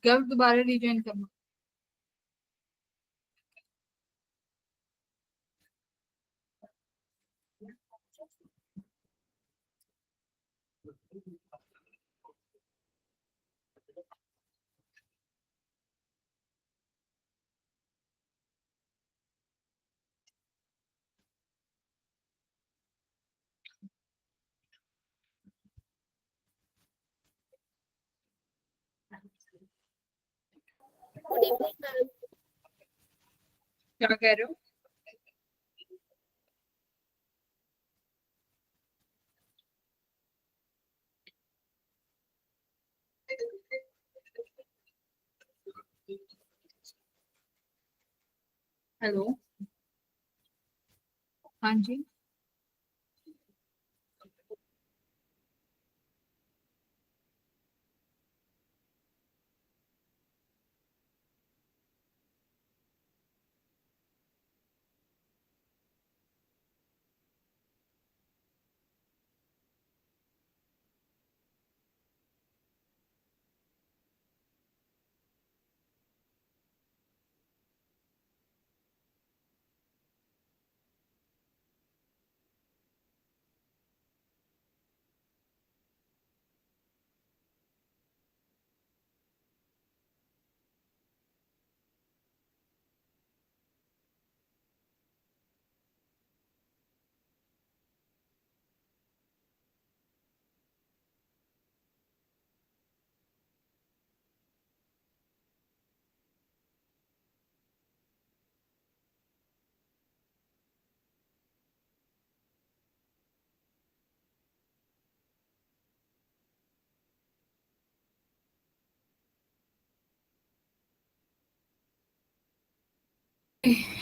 कब दोबारा रिज्वाइन करना? Good evening ma'am. क्या कह रहे हो? हेलो। हाँ जी।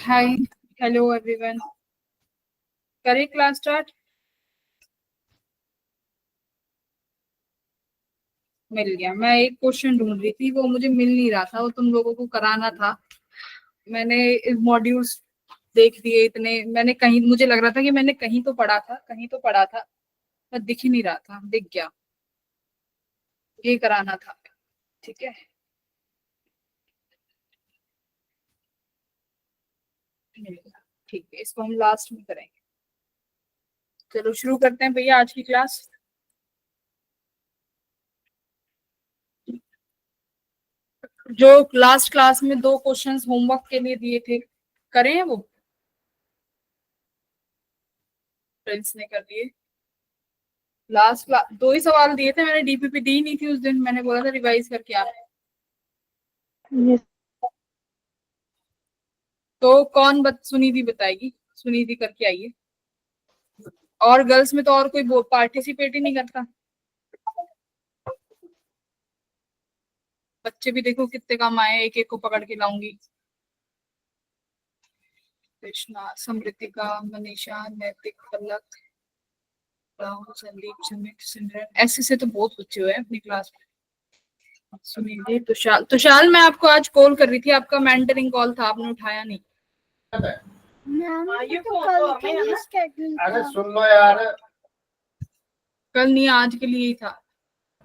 हाय। Hello everyone. करें क्लास स्टार्ट? मिल गया। मैं एक क्वेश्चन ढूंढ रही थी, वो मुझे मिल नहीं रहा था, वो तुम लोगों को कराना था। मैंने मॉड्यूल्स देख दिए इतने, मैंने कहीं, मुझे लग रहा था कि मैंने कहीं तो पढ़ा था, कहीं तो पढ़ा था, पर दिख ही नहीं रहा था। दिख गया, ये कराना था। ठीक है, मिल गया। ठीक है, इसको हम लास्ट में करेंगे। चलो शुरू करते हैं भैया आज की क्लास। जो लास्ट क्लास में दो क्वेश्चंस होमवर्क के लिए दिए थे, करें वो? फ्रेंड्स ने कर दिए। लास्ट क्लास दो ही सवाल दिए थे, मैंने डीपीपी दी नहीं थी उस दिन, मैंने बोला था रिवाइज करके आ। Yes. तो कौन सुनिधि बताएगी? सुनिधि करके आइए। और गर्ल्स में तो और कोई पार्टिसिपेट ही नहीं करता। बच्चे भी देखो कितने कम आए, एक एक को पकड़ के लाऊंगी। कृष्णा, समृतिका, मनीषा, नैतिक, पलक, राहुल, संदीप, सुमित, सिमरन, ऐसे से तो बहुत बच्चे हुए हैं अपनी क्लास में। सुनिधि, तुषाल। तुषाल, मैं आपको आज कॉल कर रही थी, आपका मेंटरिंग कॉल था, आपने उठाया नहीं। मैम ये तो कल के लिए शेड्यूल अरे था। सुन लो यार। कल नहीं, आज के लिए ही था।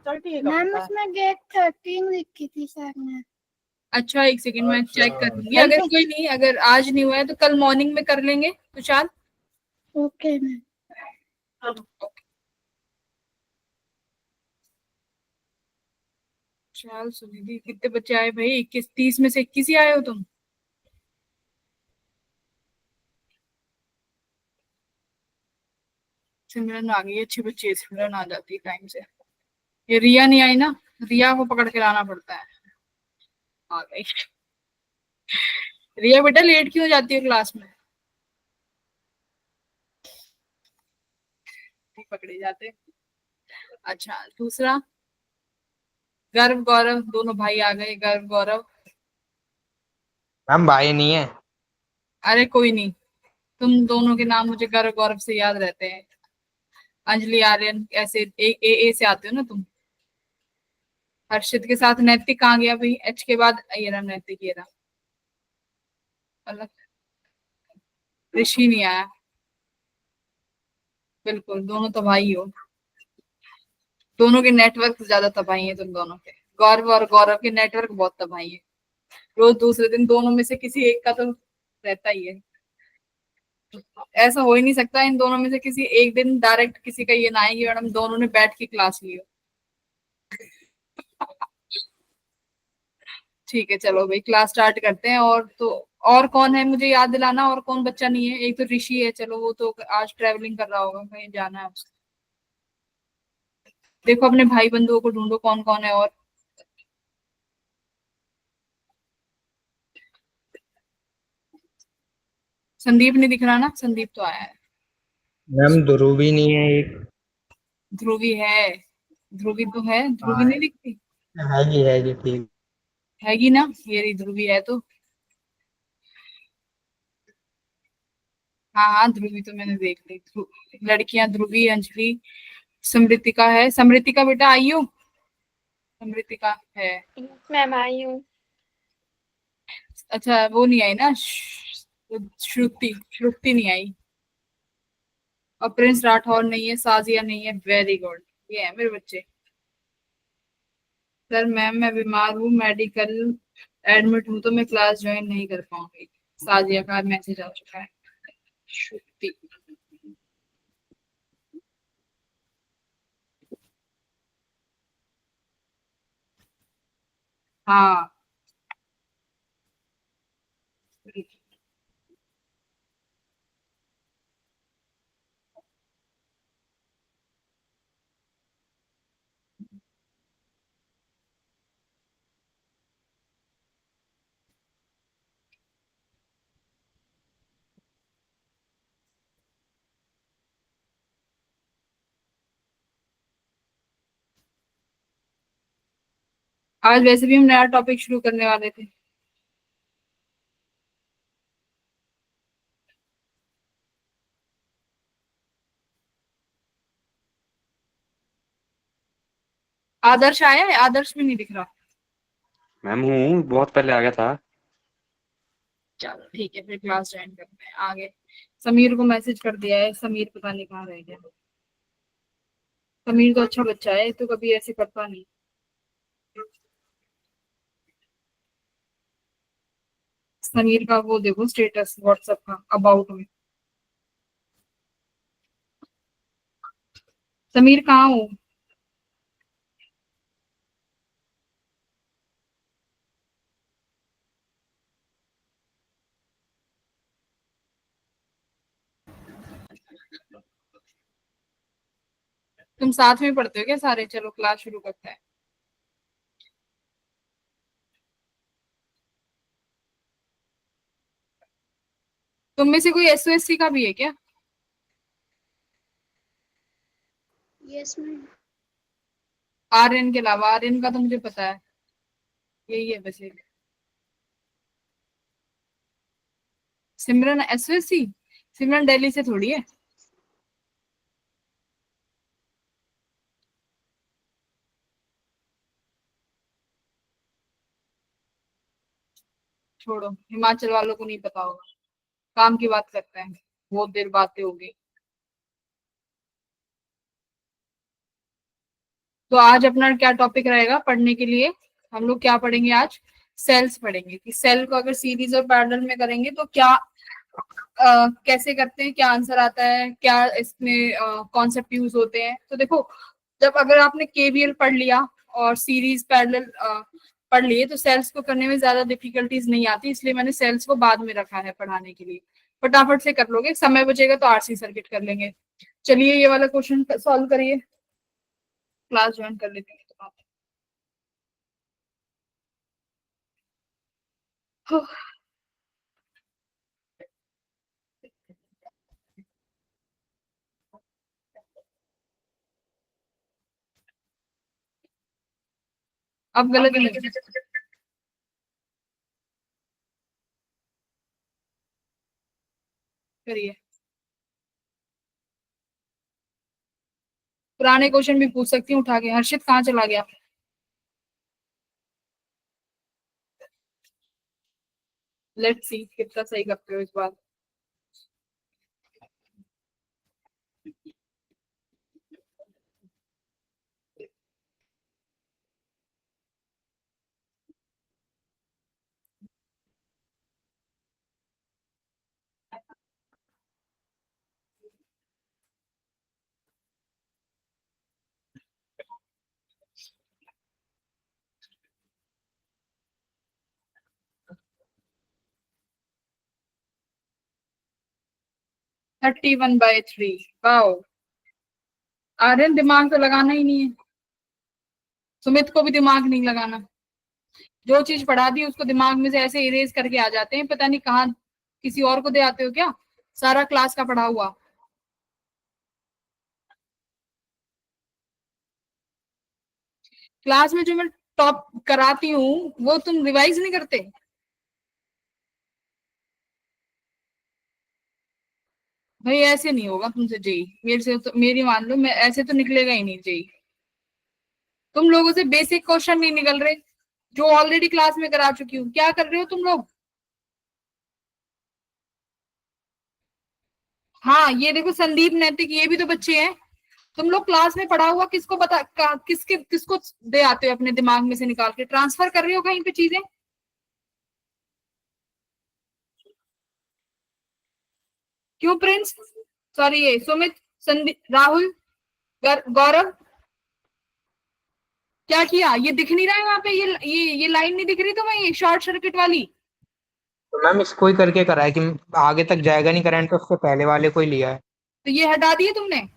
मैम उसमें डेट 13 लिखी थी सर ने। अच्छा, एक सेकंड, मैं अच्छा। चेक कर लूंगी। अगर कोई नहीं, अगर आज नहीं हुआ है तो कल मॉर्निंग में कर लेंगे तुषार। Okay ma'am. चल सुनिधि, कितने बच्चे आए भाई? 21, 30 में से 21 ही आए हो तुम? सिमरन आ गई, अच्छी बच्ची है सिमरन, आ जाती है टाइम से। ये रिया नहीं आई ना, रिया को पकड़ के लाना पड़ता है। आ गई। रिया बेटा, लेट क्यों हो जाती है क्लास में? नहीं पकड़े जाते। अच्छा, दूसरा, गर्व गौरव, दोनों भाई आ गए। गर्व गौरव। मैम भाई नहीं है। अरे कोई नहीं, तुम दोनों के नाम मुझे गर्व गौरव से याद रहते हैं। अंजलि, आर्यन, ऐसे ए से आते हो ना तुम। हर्षित के साथ नैतिक कहाँ गया भाई? एच के बाद ये रहा नैतिक, ये रहा। अलग। ऋषि नहीं आया। बिल्कुल, दोनों तो भाई हो। दोनों के नेटवर्क ज्यादा तबाही है, तुम दोनों के, गौरव और गौरव के नेटवर्क बहुत तबाही है। रोज दूसरे दिन दोनों में से किसी एक का तो रहता ही है। ऐसा हो ही नहीं सकता इन दोनों में से किसी एक दिन डायरेक्ट किसी का ये ना आएगी मैडम दोनों ने बैठ के क्लास ली हो। ठीक है चलो भाई क्लास स्टार्ट करते हैं। और तो और कौन है मुझे याद दिलाना, और कौन बच्चा नहीं है? एक तो ऋषि है, चलो वो तो आज ट्रेवलिंग कर रहा होगा, कहीं जाना है उसको। देखो अपने भाई बंधुओं को ढूंढो कौन कौन है। और संदीप नहीं दिख रहा ना? संदीप तो आया है। मैम ध्रुव भी नहीं है एक। ध्रुवी है, ध्रुवी तो है, ध्रुवी हाँ नहीं दिखती? है जी ठीक। हैगी ना, ये रही ध्रुवी है तो। हाँ हाँ ध्रुवी तो मैंने देख ली। लड़कियां ध्रुवी, अंजलि, समृतिका है। समृतिका बेटा आई हो? समृतिका है। मैम आई हूँ। अच्छा वो नहीं आई ना, श्रुति, श्रुति नहीं आई। और प्रिंस राठौर नहीं है, साजिया नहीं है। वेरी गुड, ये है मेरे बच्चे। सर मैम मैं बीमार हूँ, मेडिकल एडमिट हूँ, तो मैं क्लास ज्वाइन नहीं कर पाऊंगी। साजिया का मैसेज आ चुका है। श्रुति, हाँ। आज वैसे भी हम नया टॉपिक शुरू करने वाले थे। आदर्श आया है? आदर्श भी नहीं दिख रहा। मैम हूँ, बहुत पहले आ गया था। चलो ठीक है फिर क्लास ज्वाइन करते हैं आगे। समीर को मैसेज कर दिया है, समीर पता नहीं कहाँ रह गया। समीर तो अच्छा बच्चा है, तो कभी ऐसे करता नहीं। समीर का वो देखो स्टेटस व्हाट्सएप का अबाउट में। समीर कहाँ हो? तुम साथ में पढ़ते हो क्या सारे? चलो क्लास शुरू करते हैं। तुम में से कोई एसओएससी का भी है क्या? Yes ma'am. आर्यन के अलावा? आर्यन का तो मुझे पता है, यही है बस एक। सिमरन एसओएससी? सिमरन दिल्ली से थोड़ी है। छोड़ो, हिमाचल वालों को नहीं पता होगा। काम की बात करते हैं, बहुत देर बातें होगी। तो आज अपना क्या टॉपिक रहेगा पढ़ने के लिए? हम लोग क्या पढ़ेंगे आज? सेल्स पढ़ेंगे कि सेल को अगर सीरीज और पैरेलल में करेंगे तो क्या कैसे करते हैं, क्या आंसर आता है, क्या इसमें कॉन्सेप्ट यूज होते हैं। तो देखो, जब अगर आपने केवीएल पढ़ लिया और सीरीज पैरेलल पढ़ लिए तो सेल्स को करने में ज्यादा डिफिकल्टीज नहीं आती, इसलिए मैंने सेल्स को बाद में रखा है पढ़ाने के लिए। फटाफट से कर लोगे, समय बचेगा तो आरसी सर्किट कर लेंगे। चलिए ये वाला क्वेश्चन सॉल्व करिए, क्लास ज्वाइन कर लेते हैं तो आप। अब गलत नहीं करिए। पुराने क्वेश्चन भी पूछ सकती हूँ उठा के। हर्षित कहाँ चला गया? लेट्स सी कितना सही करते हो इस बार। 31/3। वाओ, आर्यन दिमाग तो लगाना ही नहीं है, सुमित को भी दिमाग नहीं लगाना। जो चीज पढ़ा दी उसको दिमाग में से ऐसे इरेज करके आ जाते हैं, पता नहीं कहाँ किसी और को दे आते हो क्या सारा क्लास का पढ़ा हुआ। क्लास में जो मैं टॉप कराती हूँ वो तुम रिवाइज नहीं करते। भाई ऐसे नहीं होगा तुमसे जेई, मेरे से तो, मेरी मान लो, मैं ऐसे तो निकलेगा ही नहीं जेई। तुम लोगों से बेसिक क्वेश्चन नहीं निकल रहे जो ऑलरेडी क्लास में करा चुकी हूँ। क्या कर रहे हो तुम लोग? हाँ ये देखो संदीप, नैतिक, ये भी तो बच्चे हैं। तुम लोग क्लास में पढ़ा हुआ किसको किसको दे आते हो अपने दिमाग में से निकाल के, ट्रांसफर कर रहे हो कहीं पे चीजें। क्यों प्रिंस, सॉरी ये सुमित, संदीप, राहुल, गौरव, क्या किया? ये दिख नहीं रहा है वहां पे, ये लाइन नहीं दिख रही तुम्हें, ये शॉर्ट सर्किट वाली। तो मैम इसको ही करके करा है कि आगे तक जाएगा नहीं करंट, तो उससे पहले वाले को ही लिया है। तो ये हटा दिए तुमने?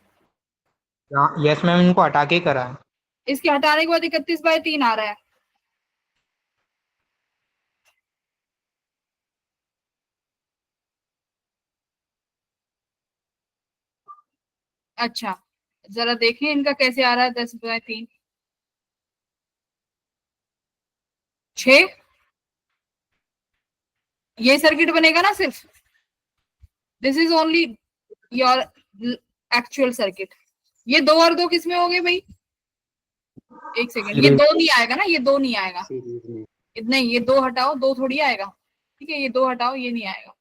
यस मैम, इनको हटा के ही करा है। इसके हटाने के बाद 31/3 आ रहा है। अच्छा जरा देखें इनका कैसे आ रहा है। 10/3, 6, ये सर्किट बनेगा ना सिर्फ। This is only your actual circuit. ये 2 और 2 किसमें हो गए भाई? एक सेकेंड, ये 2 नहीं आएगा ना, ये 2 नहीं आएगा। नहीं ये 2 हटाओ, 2 थोड़ी आएगा। ठीक है, ये 2 हटाओ, ये नहीं आएगा।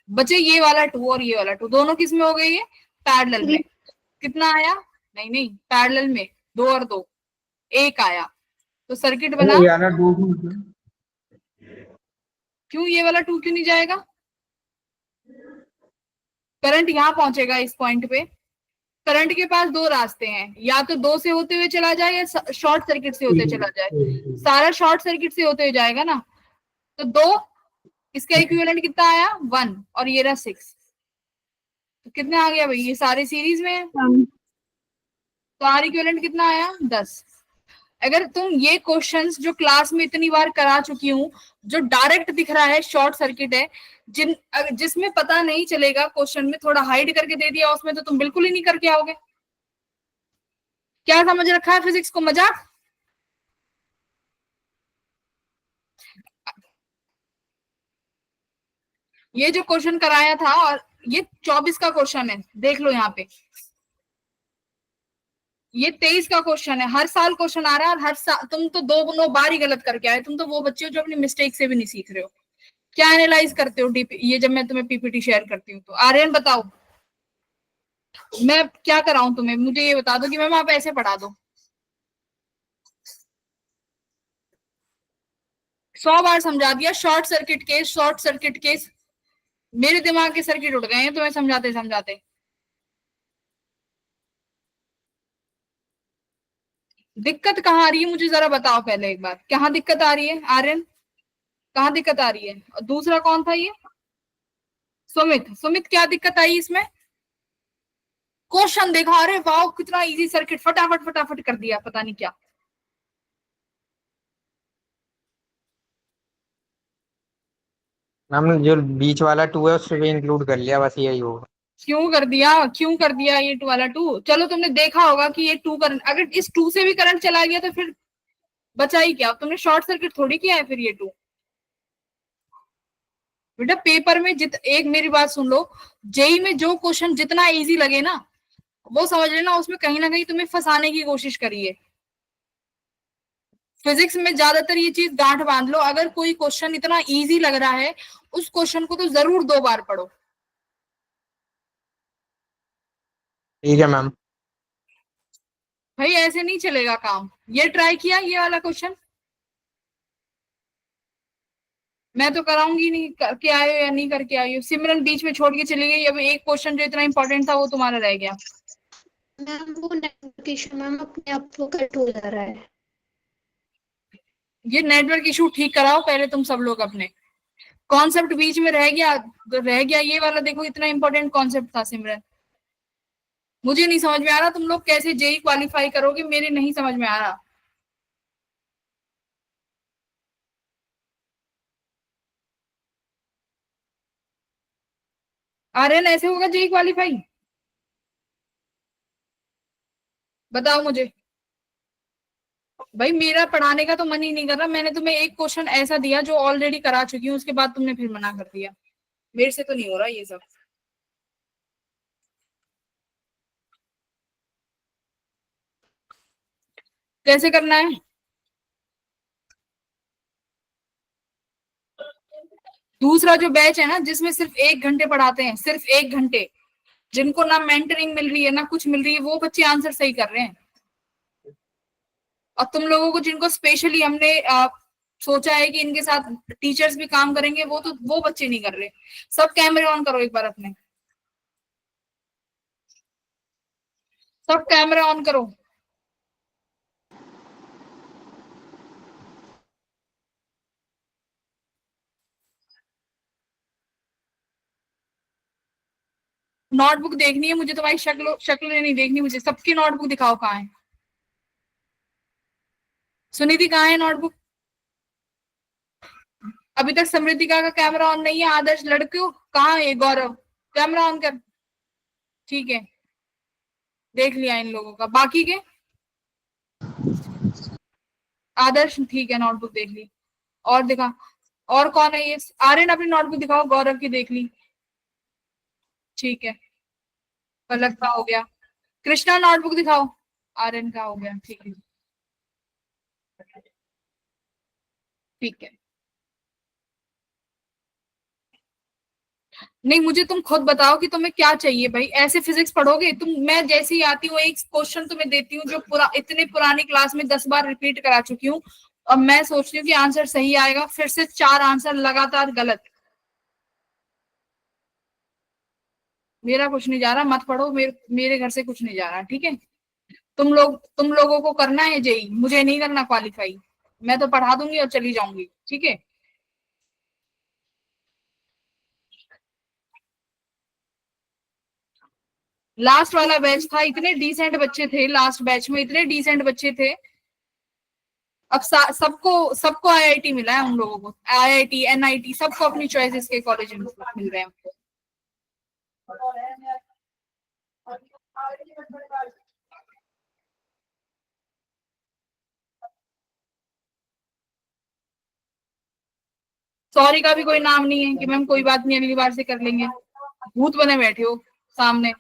बचे ये वाला 2 और ये वाला 2, दोनों किस में हो गए? ये पैरेलल में। कितना आया? नहीं नहीं, पैरेलल में 2 और 2, 1 आया। तो सर्किट बना। क्यों ये वाला 2 क्यों नहीं जाएगा? करंट यहां पहुंचेगा इस पॉइंट पे। करंट के पास 2 रास्ते हैं, या तो 2 से होते हुए चला जाए या शॉर्ट सर्किट से होते चला जाए। सारा शॉर्ट सर्किट से होते हुए जाएगा ना, तो 2, इसका इक्विवेलेंट कितना आया? 1, और ये रहा 6। तो कितना आ गया भाई? ये सारे सीरीज में है, तो आर इक्विवेलेंट कितना आया? 10। अगर तुम ये क्वेश्चंस जो क्लास में इतनी बार करा चुकी हूँ, जो डायरेक्ट दिख रहा है शॉर्ट सर्किट है, जिसमें पता नहीं चलेगा, क्वेश्चन में थोड़ा हाइड करके दे दिया उसमें, तो तुम बिल्कुल ही नहीं करके आओगे। क्या समझ रखा है फिजिक्स को? मजाक। ये जो क्वेश्चन कराया था, और ये 24 का क्वेश्चन है, देख लो यहाँ पे। ये 23 का क्वेश्चन है। हर साल क्वेश्चन आ रहा है, और हर साल तुम तो 2 बार ही गलत करके आए। तुम तो वो बच्चे हो जो अपनी मिस्टेक से भी नहीं सीख रहे हो। क्या एनालाइज करते हो ये जब मैं तुम्हें पीपीटी शेयर करती हूँ तो? आर्यन बताओ, मैं क्या कराऊं तुम्हें? मुझे ये बता दो कि मैम आप ऐसे पढ़ा दो। 100 बार समझा दिया, short circuit case, short circuit case. मेरे दिमाग के सर्किट उड़ गए हैं तुम्हें समझाते समझाते। दिक्कत कहाँ आ रही है मुझे जरा बताओ पहले एक बार, कहाँ दिक्कत आ रही है? आर्यन, कहाँ दिक्कत आ रही है? और दूसरा कौन था ये? सुमित, सुमित क्या दिक्कत आई इसमें? क्वेश्चन देखा, अरे वाह कितना इजी सर्किट, फटाफट फटाफट कर दिया, पता नहीं क्या। मैम जो बीच वाला 2 है उससे भी इंक्लूड कर लिया, बस यही होगा। क्यों कर दिया? क्यों कर दिया ये 2 वाला 2? चलो तुमने देखा होगा कि ये 2 करंट, अगर इस 2 से भी करंट चला गया तो फिर बचा ही क्या? तुमने शॉर्ट सर्किट थोड़ी किया है फिर ये 2। बेटा पेपर में एक मेरी बात सुन लो, जेई में जो क्वेश्चन जितना इजी लगे ना, वो समझ लेना उसमें कहीं ना कहीं तुम्हें फंसाने की कोशिश करिए। फिजिक्स में ज्यादातर ये चीज गांठ बांध लो, अगर कोई क्वेश्चन इतना इजी लग रहा है उस क्वेश्चन को तो जरूर 2 बार पढ़ो। ठीक है मैम। भाई ऐसे नहीं चलेगा काम। ये ट्राई किया ये वाला क्वेश्चन? मैं तो कराऊंगी नहीं, करके आए हो या नहीं करके आई हो। सिमरन बीच में छोड़ के चली गई। अब एक क्वेश्चन जो इतना इंपॉर्टेंट था वो तुम्हारा रह गया। मैम वो नेटवर्क इशू मैम अपने आप को कट हो जा रहा है। ये नेटवर्क इशू ठीक कराओ पहले तुम सब लोग अपने। कॉन्सेप्ट बीच में रह गया तो रह गया, ये वाला देखो इतना इंपॉर्टेंट कॉन्सेप्ट था सिमरन। मुझे नहीं समझ में आ रहा तुम लोग कैसे जेई क्वालिफाई करोगे, मेरे नहीं समझ में आ रहा। आर्यन ऐसे होगा जेई क्वालिफाई? बताओ मुझे। भाई मेरा पढ़ाने का तो मन ही नहीं कर रहा, मैंने तुम्हें एक क्वेश्चन ऐसा दिया जो ऑलरेडी करा चुकी हूँ, उसके बाद तुमने फिर मना कर दिया। मेरे से तो नहीं हो रहा ये सब। कैसे करना है? दूसरा जो बैच है ना, जिसमें सिर्फ 1 घंटे पढ़ाते हैं, सिर्फ 1 घंटे, जिनको ना मेंटरिंग मिल रही है ना कुछ मिल रही है, वो बच्चे आंसर सही कर रहे हैं। और तुम लोगों को जिनको स्पेशली हमने सोचा है कि इनके साथ टीचर्स भी काम करेंगे, वो बच्चे नहीं कर रहे। सब कैमरे ऑन करो एक बार अपने, सब कैमरे ऑन करो। नोटबुक देखनी है मुझे, तुम्हारी शक्ल शक्ल नहीं देखनी मुझे, सबकी नोटबुक दिखाओ कहाँ है। सुनिधि कहाँ है नोटबुक? अभी तक समृद्धिका का कैमरा ऑन नहीं है। आदर्श लड़कियों कहाँ है? गौरव कैमरा ऑन कर। ठीक है, देख लिया इन लोगों का, बाकी के? आदर्श ठीक है, नोटबुक देख ली। और दिखा, और कौन है ये? आर्यन अपनी नोटबुक दिखाओ, गौरव की देख ली। ठीक है, पलक का हो गया। कृष्णा नोटबुक दिखाओ। आर्यन का हो गया, ठीक है। ठीक है, नहीं मुझे तुम खुद बताओ कि तुम्हें क्या चाहिए भाई। ऐसे फिजिक्स पढ़ोगे तुम? मैं जैसे ही आती हूँ एक क्वेश्चन तुम्हें देती हूँ जो पूरा इतने पुरानी क्लास में 10 बार रिपीट करा चुकी हूँ, और मैं सोचती हूँ कि आंसर सही आएगा, फिर से 4 आंसर लगातार गलत। मेरा कुछ नहीं जा रहा, मत पढ़ो, मेरे घर से कुछ नहीं जा रहा, ठीक है? तुम लोगों को करना है जेई, मुझे नहीं करना क्वालिफाई। मैं तो पढ़ा दूंगी और चली जाऊंगी, ठीक है? लास्ट वाला बैच था, इतने डिसेंट बच्चे थे लास्ट बैच में, इतने डिसेंट बच्चे थे। अब सबको सबको आईआईटी मिला है, उन लोगों को आईआईटी एनआईटी सबको अपनी चॉइसेस के कॉलेज मिल रहे हैं। सॉरी का भी कोई नाम नहीं है कि मैम कोई बात नहीं अगली बार से कर लेंगे। भूत बने बैठे हो सामने।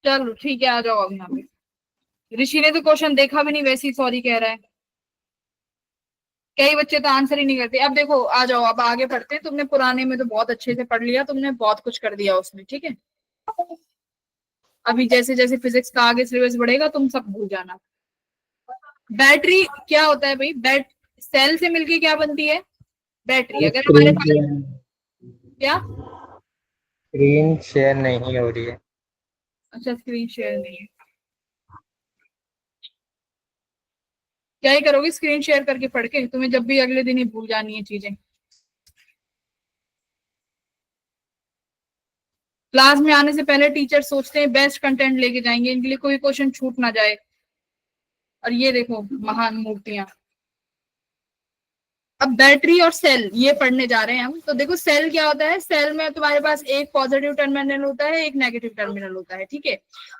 चलो ठीक है, आ जाओ अब यहाँ पे। ऋषि ने तो क्वेश्चन देखा भी नहीं, वैसे ही सॉरी कह रहा है। कई बच्चे तो आंसर ही नहीं करते। अब देखो आ जाओ, अब आगे पढ़ते हैं। तुमने पुराने में तो बहुत अच्छे से पढ़ लिया, तुमने बहुत कुछ कर दिया उसमें, ठीक है? अभी जैसे जैसे फिजिक्स का आगे सिलेबस बढ़ेगा तुम सब भूल जाना। बैटरी क्या होता है भाई? सेल से मिलके क्या बनती है? बैटरी। अगर हमारे स्क्रीन पास क्या? स्क्रीन शेयर नहीं हो रही है। अच्छा, स्क्रीन शेयर नहीं है। क्या ही करोगे स्क्रीन शेयर करके पढ़ के? तुम्हें जब भी अगले दिन ही भूल जानी है चीजें। क्लास में आने से पहले टीचर सोचते हैं बेस्ट कंटेंट लेके जाएंगे, इनके लिए कोई क्वेश्चन छूट ना जाए। और ये देखो महान मूर्तियां। अब बैटरी और सेल ये पढ़ने जा रहे हैं हम। तो देखो सेल क्या होता है? सेल में तुम्हारे पास एक पॉजिटिव टर्मिनल होता है, एक नेगेटिव टर्मिनल होता है, ठीक है?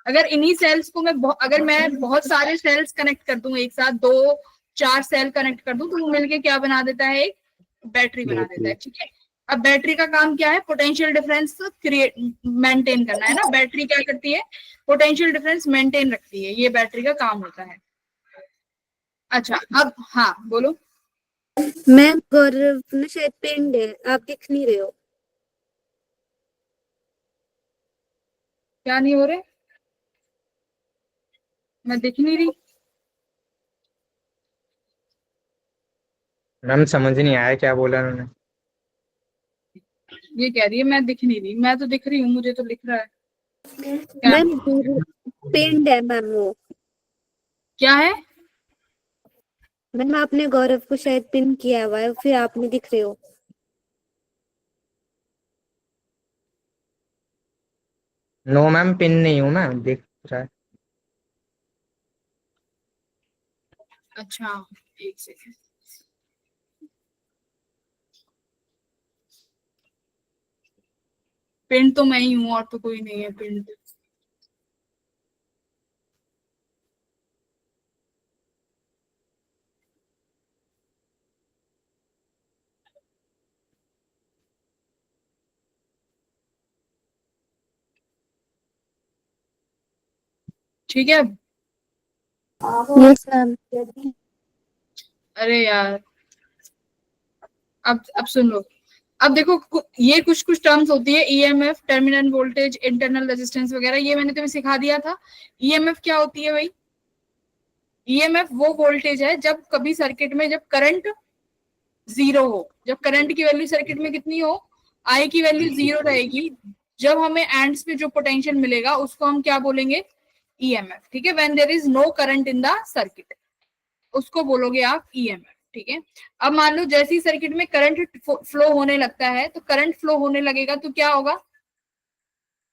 अगर इन्हीं सेल्स को अगर मैं बहुत सारे सेल्स कनेक्ट कर दूं एक साथ, 2 4 सेल कनेक्ट कर दूं, तो वो मिलके क्या बना देता है? एक बैटरी बना देता है, ठीक है? अब बैटरी का काम क्या है? पोटेंशियल डिफरेंस क्रिएट मेंटेन करना है ना। बैटरी क्या करती है? पोटेंशियल डिफरेंस मेंटेन रखती है, ये बैटरी का काम होता है। अच्छा, अब हाँ बोलो। मैम गौरव ना शायद पिंड है, आप दिख नहीं रहे हो। क्या नहीं हो रहे? मैं दिख नहीं रही? मैम समझ नहीं आया क्या बोला उन्होंने। ये कह रही है मैं दिख नहीं रही, मैं तो दिख रही हूँ, मुझे तो लिख रहा है। क्या मैम पिंड है मैम वो। क्या है? मैम आपने गौरव को शायद पिन किया हुआ है, फिर आप नहीं दिख रहे हो। नो मैम पिन नहीं हूँ मैं, दिख रहा है। अच्छा, एक सेकंड। पिंड तो मैं ही हूँ, और तो कोई नहीं है पिंड। ठीक है। Yes ma'am. अरे यार, अब सुन लो। अब देखो ये कुछ कुछ टर्म्स होती है, EMF, terminal voltage, internal resistance वगैरह, ये मैंने तुम्हें सिखा दिया था। ईएमएफ क्या होती है भाई? ईएमएफ वो वोल्टेज है जब कभी सर्किट में, जब करंट जीरो हो, जब करंट की वैल्यू सर्किट में कितनी हो, आई की वैल्यू जीरो रहेगी, जब हमें एंड्स में जो पोटेंशियल मिलेगा उसको हम क्या बोलेंगे? ईएमएफ। ठीक है, when there is no current in the circuit, उसको बोलोगे आप ईएमएफ। ठीक है। अब मान लो जैसे ही सर्किट में करंट फ्लो होने लगता है, तो करंट फ्लो होने लगेगा तो क्या होगा?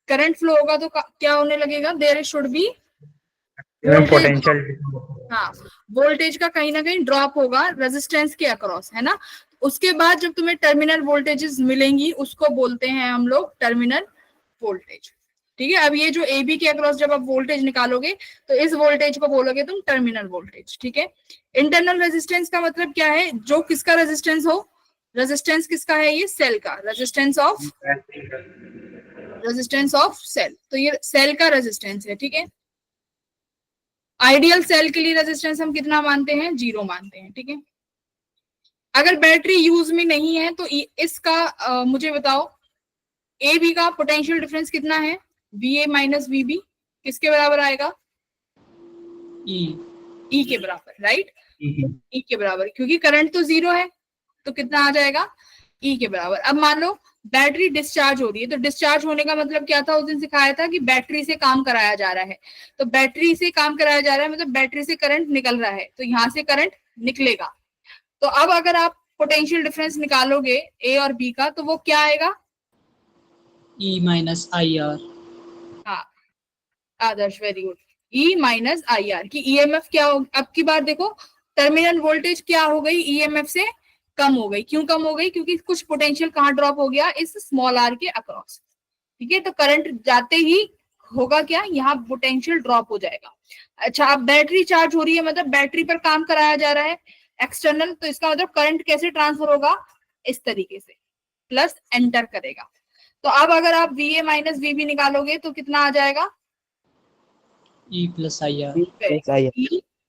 करंट फ्लो होगा तो क्या होने लगेगा? There should be voltage. Potential. हाँ, वोल्टेज का कहीं ना कहीं ड्रॉप होगा रेजिस्टेंस के अक्रॉस, है ना। उसके बाद जब तुम्हें टर्मिनल वोल्टेजेस मिलेंगी उसको बोलते हैं हम लोग टर्मिनल वोल्टेज। ठीक है। अब ये जो ए बी के अक्रॉस जब आप वोल्टेज निकालोगे तो इस वोल्टेज को बोलोगे तुम टर्मिनल वोल्टेज। ठीक है। इंटरनल रेजिस्टेंस का मतलब क्या है? जो किसका रेजिस्टेंस हो, रेजिस्टेंस किसका है? ये सेल का रेजिस्टेंस ऑफ सेल, तो ये सेल का रेजिस्टेंस है। ठीक है। आइडियल सेल के लिए रेजिस्टेंस हम कितना मानते हैं? 0 मानते हैं। ठीक है। अगर बैटरी यूज में नहीं है तो इसका मुझे बताओ, ए बी का पोटेंशियल डिफरेंस कितना है? V A minus V B किसके बराबर आएगा? ई के बराबर, राइट। ई के बराबर, क्योंकि करंट तो 0 है, तो कितना आ जाएगा? ई के बराबर। अब मान लो बैटरी डिस्चार्ज हो रही है, तो डिस्चार्ज होने का मतलब क्या था? उस दिन सिखाया था कि बैटरी से काम कराया जा रहा है। तो बैटरी से काम कराया जा रहा है मतलब बैटरी से करंट निकल रहा है, तो यहां से करंट निकलेगा। तो अब अगर आप पोटेंशियल डिफरेंस निकालोगे ए और बी का, तो वो क्या आएगा? E minus I r. हाँ Adarsh, very good. E minus I r की ईएमएफ क्या हो? अब की बार देखो, टर्मिनल वोल्टेज क्या हो गई? ईएमएफ से कम हो गई। क्यों कम हो गई? क्योंकि कुछ पोटेंशियल कहाँ ड्रॉप हो गया? इस स्मॉल आर के अक्रॉस। ठीक है। तो करंट जाते ही होगा क्या? यहाँ पोटेंशियल ड्रॉप हो जाएगा। अच्छा, अब बैटरी चार्ज हो रही है मतलब बैटरी पर काम कराया जा रहा है एक्सटर्नल, तो इसका मतलब करंट कैसे ट्रांसफर होगा? इस तरीके से, प्लस एंटर करेगा। तो अब अगर आप V A minus V B निकालोगे तो कितना आ जाएगा? E plus I R. E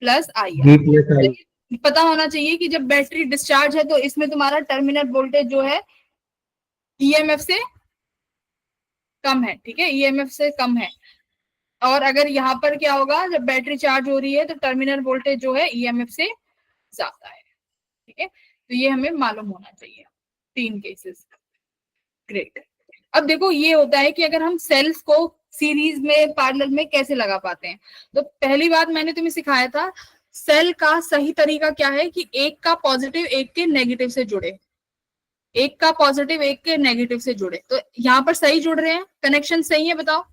plus I R. पता होना चाहिए कि जब बैटरी डिस्चार्ज है तो इसमें तुम्हारा टर्मिनल वोल्टेज जो है ईएमएफ से कम है। ठीक है, ईएमएफ से कम है। और अगर यहाँ पर क्या होगा, जब बैटरी चार्ज हो रही है तो टर्मिनल वोल्टेज जो है ईएमएफ से ज्यादा है। ठीक है, तो ये हमें मालूम होना चाहिए। 3 केसेस। ग्रेट। अब देखो ये होता है कि अगर हम सेल्स को सीरीज में, पैरेलल में कैसे लगा पाते हैं। तो पहली बात मैंने तुम्हें सिखाया था, सेल का सही तरीका क्या है कि एक का पॉजिटिव एक के नेगेटिव से जुड़े, एक का पॉजिटिव एक के नेगेटिव से जुड़े। तो यहाँ पर सही जुड़ रहे हैं, कनेक्शन सही है? बताओ,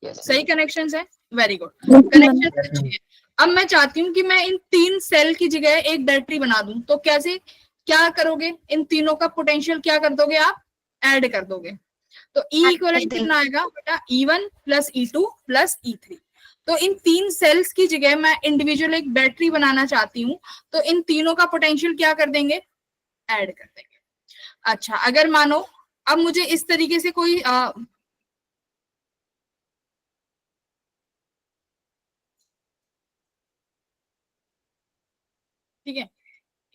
सही कनेक्शन है? वेरी गुड, कनेक्शन अच्छी है। अब मैं चाहती हूँ कि मैं इन 3 सेल की जगह एक बैटरी बना दूं, तो कैसे, क्या करोगे? इन तीनों का पोटेंशियल क्या कर दोगे आप? ऐड कर दोगे। तो ई इक्वलेंट कितना आएगा बेटा? E1 plus E2 plus E3। तो इन 3 सेल्स की जगह मैं इंडिविजुअल एक बैटरी बनाना चाहती हूँ, तो इन तीनों का पोटेंशियल क्या कर देंगे? ऐड कर देंगे। अच्छा, अगर मानो अब मुझे इस तरीके से कोई ठीक है,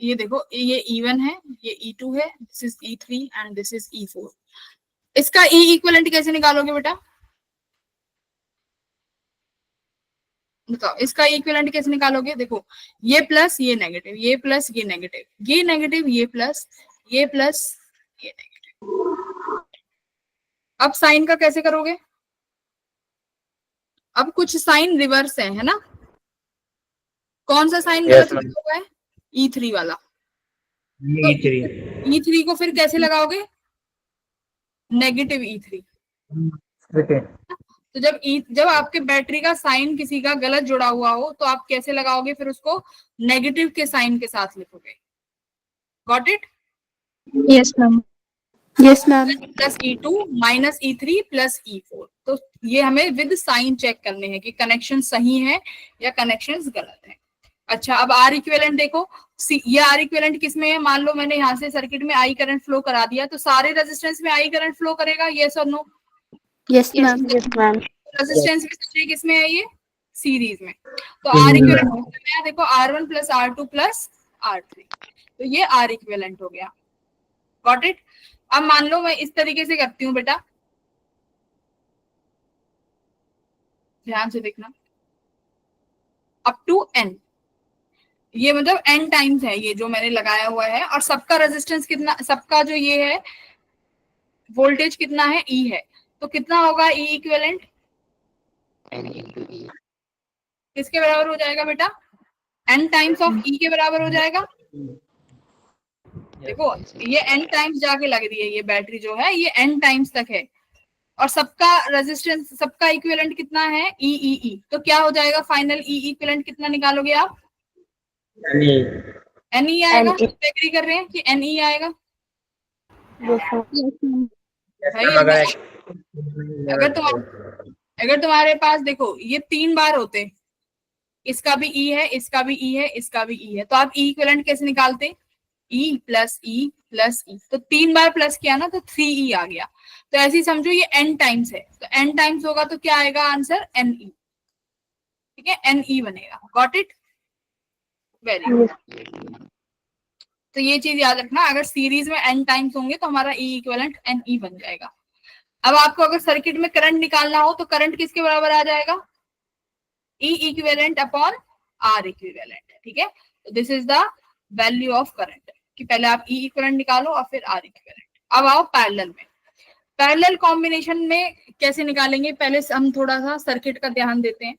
ये देखो, ये E1 है, ये E2 है, this is E3 and this is E4। इसका ई इक्वलेंट कैसे निकालोगे बेटा? बताओ इसका इक्विवेलेंट कैसे निकालोगे? देखो ये प्लस ये नेगेटिव, ये प्लस ये नेगेटिव, ये नेगेटिव ये प्लस, ये प्लस ये नेगेटिव। अब साइन का कैसे करोगे? अब कुछ साइन रिवर्स है ना? कौन सा साइन Yes, गलत ma'am. लिखा हुआ है? E3 वाला। E3 E3 को फिर कैसे लगाओगे? Negative E3। ओके तो जब आपके बैटरी का साइन किसी का गलत जुड़ा हुआ हो तो आप कैसे लगाओगे? फिर उसको नेगेटिव के साइन के साथ लिखोगे। Got it? Yes, ma'am. Yes ma'am. Plus E2 minus E3 plus E4। तो ये हमें विद साइन चेक करने हैं कि कनेक्शन सही है या कनेक्शंस गलत है। अच्छा, अब आर इक्विवेलेंट देखो। ये आर इक्विवेलेंट किसमें है? मान लो मैंने यहाँ से सर्किट में आई करंट फ्लो करा दिया, तो सारे रेजिस्टेंस में आई करंट फ्लो करेगा? यस और नो? Yes ma'am. रेजिस्टेंस किसमें है? ये सीरीज में। तो आर इक्विवेलेंट है, देखो R1 plus R2 plus R3, तो ये आर इक्विवेलेंट हो गया। Got it? अब मान लो मैं इस तरीके से करती हूँ बेटा, ध्यान से देखना, अप टू n, ये मतलब n टाइम्स है ये जो मैंने लगाया हुआ है, और सबका रेजिस्टेंस कितना, सबका जो ये है वोल्टेज कितना है? E है। तो कितना होगा E इक्विवेलेंट? किसके बराबर हो जाएगा बेटा? n टाइम्स ऑफ E के बराबर हो जाएगा। देखो ये n टाइम्स जाके लग रही है, ये बैटरी जो है ये n टाइम्स तक है, और सबका रेजिस्टेंस, सबका इक्विवेलेंट कितना है? E E E। तो क्या हो जाएगा फाइनल E इक्विवेलेंट कितना निकालोगे आप? NE आएगा। एग्री कर रहे हैं कि NE आएगा? भाई अगर तुम्हारे पास देखो ये 3 बार होते, इसका भी E है, इसका भी E है, इसका भी E है, तो आप E इक्विवेलेंट कैसे निकालते? E plus E plus E। तो 3 बार प्लस किया ना तो 3E आ गया। तो ऐसे ही समझो ये n टाइम्स है, तो n टाइम्स होगा तो क्या आएगा आंसर? NE। ठीक है, NE बनेगा। Got it? Very good. तो ये चीज याद रखना, अगर सीरीज में n टाइम्स होंगे तो हमारा E इक्विवेलेंट NE बन जाएगा। अब आपको अगर सर्किट में करंट निकालना हो तो करंट किसके बराबर आ जाएगा? E equivalent upon R equivalent. ठीक है, तो this is the value of current, कि पहले आप E इक्विवेलेंट निकालो और फिर R इक्विवेलेंट। अब आओ पैरेलल में। पैरेलल कॉम्बिनेशन में कैसे निकालेंगे? पहले हम थोड़ा सा सर्किट का ध्यान देते हैं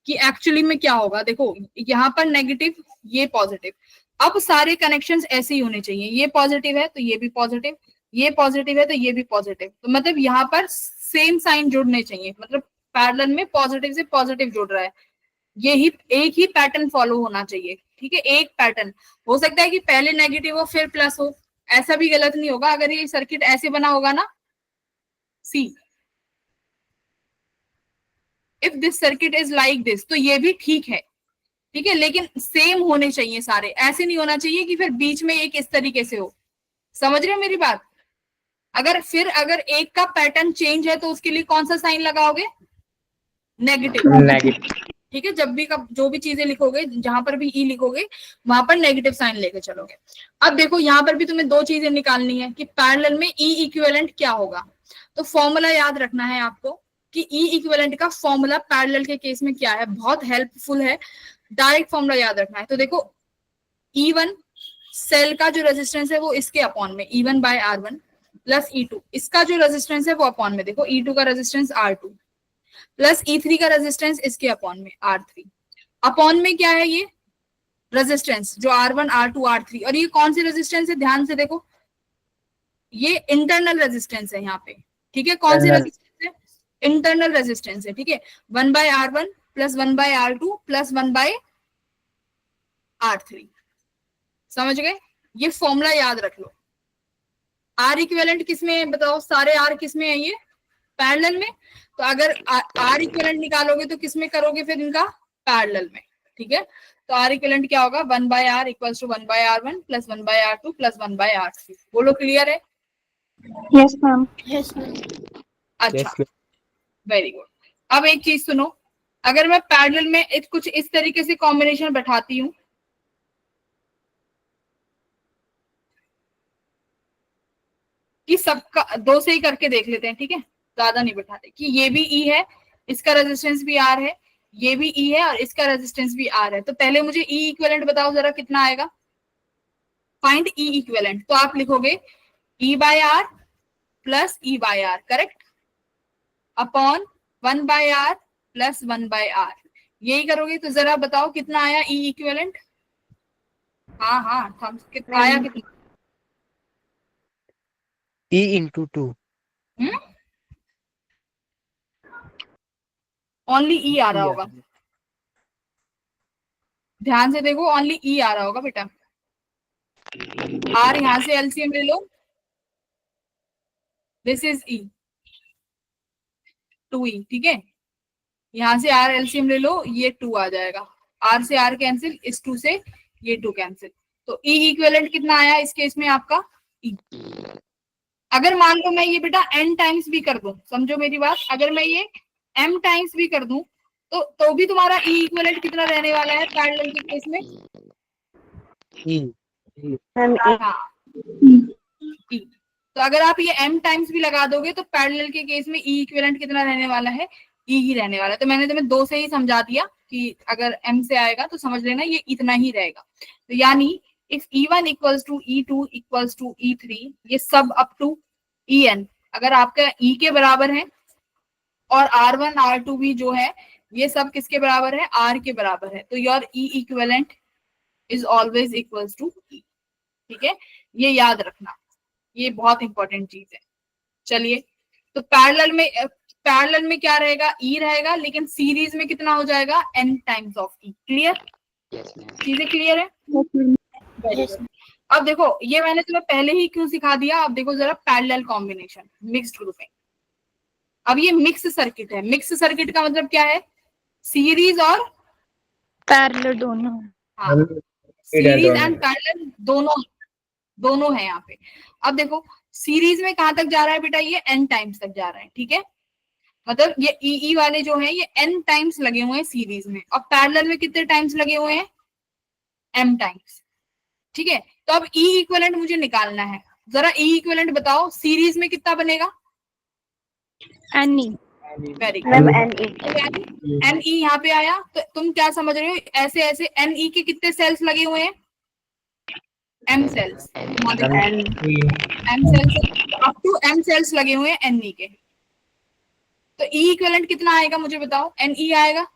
कि एक्चुअली में क्या होगा। देखो यहाँ पर नेगेटिव, ये पॉजिटिव, अब सारे कनेक्शंस ऐसे ही होने चाहिए, ये पॉजिटिव है तो ये भी पॉजिटिव, ये पॉजिटिव है तो ये भी पॉजिटिव, तो मतलब यहाँ पर सेम साइन जुड़ने चाहिए, मतलब पैरेलल में पॉजिटिव से पॉजिटिव जुड़ रहा है, यही एक ही पैटर्न फॉलो होना चाहिए। ठीक है, एक पैटर्न। हो सकता है कि पहले नेगेटिव हो फिर प्लस हो, ऐसा भी गलत नहीं होगा। अगर ये सर्किट ऐसे बना होगा ना, see if this circuit is like this, तो ये भी ठीक है। ठीक है, लेकिन सेम होने चाहिए सारे, ऐसे नहीं होना चाहिए कि फिर बीच में एक इस तरीके से हो। समझ रहे हो मेरी बात? अगर एक का पैटर्न चेंज है तो उसके लिए कौन सा साइन लगाओगे? नेगेटिव। ठीक है, जब भी जो भी चीजें लिखोगे, जहां पर भी ई लिखोगे वहां पर नेगेटिव साइन लेके चलोगे। अब देखो यहाँ पर भी तुम्हें 2 चीजें निकालनी है कि पैरेलल में ई इक्विवेलेंट क्या होगा। तो फॉर्मूला याद रखना है आपको कि ई इक्विवेलेंट का फॉर्मूला पैरेलल के केस में क्या है, बहुत हेल्पफुल है, डायरेक्ट फॉर्मूला याद रखना है। तो देखो E1 सेल का जो रेजिस्टेंस है वो इसके अपॉन में E1 bye R1 plus E2 इसका जो रेजिस्टेंस है वो अपॉन में, देखो E2 का रेजिस्टेंस R2 प्लस E3 का रेजिस्टेंस इसके अपॉन में R3। अपॉन में क्या है? ये रेजिस्टेंस जो R1 R2 R3, और ये कौन सी रेजिस्टेंस है? ध्यान से देखो, ये इंटरनल रेजिस्टेंस है यहाँ पे। ठीक है, कौन सी रेजिस्टेंस है? इंटरनल रेजिस्टेंस है। ठीक है, 1 by R1 plus 1 by R2 plus 1 by R3। समझ गए? ये फॉर्मूला याद रख लो। R इक्विवेलेंट किसमें है बताओ? सारे R किसमें है? ये पैरेलल में। तो अगर R इक्विवेलेंट निकालोगे तो किसमें करोगे फिर इनका? पैरेलल में। ठीक है, तो R इक्विवेलेंट क्या होगा? 1 by R equals to 1 by R1 plus 1 by R2 plus 1 by R3। बोलो क्लियर है? Yes, ma'am. अच्छा, वेरी गुड। अब एक चीज सुनो, अगर मैं पैरेलल में कुछ इस तरीके से कॉम्बिनेशन बैठाती हूँ, कि सबका 2 से ही करके देख लेते हैं। ठीक है, ज्यादा नहीं बैठाते, कि ये भी E है, इसका रेजिस्टेंस भी R है, ये भी ई है और इसका रेजिस्टेंस भी आर है। तो पहले मुझे ई इक्विवेलेंट बताओ जरा कितना आएगा। फाइंड ई इक्विवेलेंट, तो आप लिखोगे E by R plus E by R, correct, upon 1 by R plus 1 by R, यही करोगे। तो जरा बताओ कितना आया ई इक्विवेलेंट। हाँ हाँ, कितना आया, कितना? E into 2. ओनली ई आ रहा होगा, ध्यान से देखो, ओनली ई आ रहा होगा बेटा। आर यहां से एलसीएम ले लो, दिस इज ई, 2e, ठीक है। यहां से आर एलसीएम ले लो, ये 2 आ जाएगा, आर से आर कैंसिल, इस 2 से ये 2 कैंसिल। तो ई इक्विवेलेंट कितना आया इस केस में आपका ई। अगर मान लो मैं ये बेटा n टाइम्स भी कर दूं, समझो मेरी बात, अगर मैं ये m टाइम्स भी कर दूं तो भी तुम्हारा ई इक्विवेलेंट कितना रहने वाला है पैरेलल के केस में। E. हाँ, E। तो अगर आप ये m टाइम्स भी लगा दोगे तो पैरेलल के केस में ई इक्विवेलेंट कितना रहने वाला है, ई ही रहने वाला है। तो मैंने तुम्हें 2 से ही समझा दिया कि अगर m से आएगा तो समझ लेना ये इतना ही रहेगा। तो यानी if E1 equals to E2 equals to E3, ये सब अप टू En अगर आपका E के बराबर है, और R1 R2 भी जो है ये सब किसके बराबर है, R के बराबर है, तो your E equivalent is always equals to E, ठीक है, ये याद रखना, ये बहुत इंपॉर्टेंट चीज है। चलिए, तो पैरेलल में क्या रहेगा, E रहेगा, लेकिन सीरीज में कितना हो जाएगा, N times of E। Clear, चीजें क्लियर है। अब देखो, ये मैंने तुम्हें पहले ही क्यों सिखा दिया, अब देखो जरा पैरेलल कॉम्बिनेशन, मिक्स्ड ग्रुपिंग। अब ये मिक्स सर्किट है, मिक्स सर्किट का मतलब क्या है, सीरीज और पैरेलल दोनों। हाँ, सीरीज एंड पैरेलल दोनों है यहाँ पे। अब देखो सीरीज में कहां तक जा रहा है बेटा, ये n टाइम्स तक जा रहा है, ठीक है, मतलब ये ई वाले जो है ये n टाइम्स लगे हुए हैं सीरीज में, और पैरेलल में कितने टाइम्स लगे हुए हैं, m टाइम्स, ठीक है। तो अब ई इक्विवेलेंट मुझे निकालना है, जरा ई इक्विवेलेंट बताओ, सीरीज में कितना बनेगा, N E. Very good, N E यहाँ पे आया। तो तुम क्या समझ रहे हो, ऐसे ऐसे एन ई के कितने सेल्स लगे हुए हैं, m cells, m cells, up to m cells लगे हुए हैं एन ई के। तो ई इक्विवेलेंट कितना आएगा मुझे बताओ, एन ई आएगा,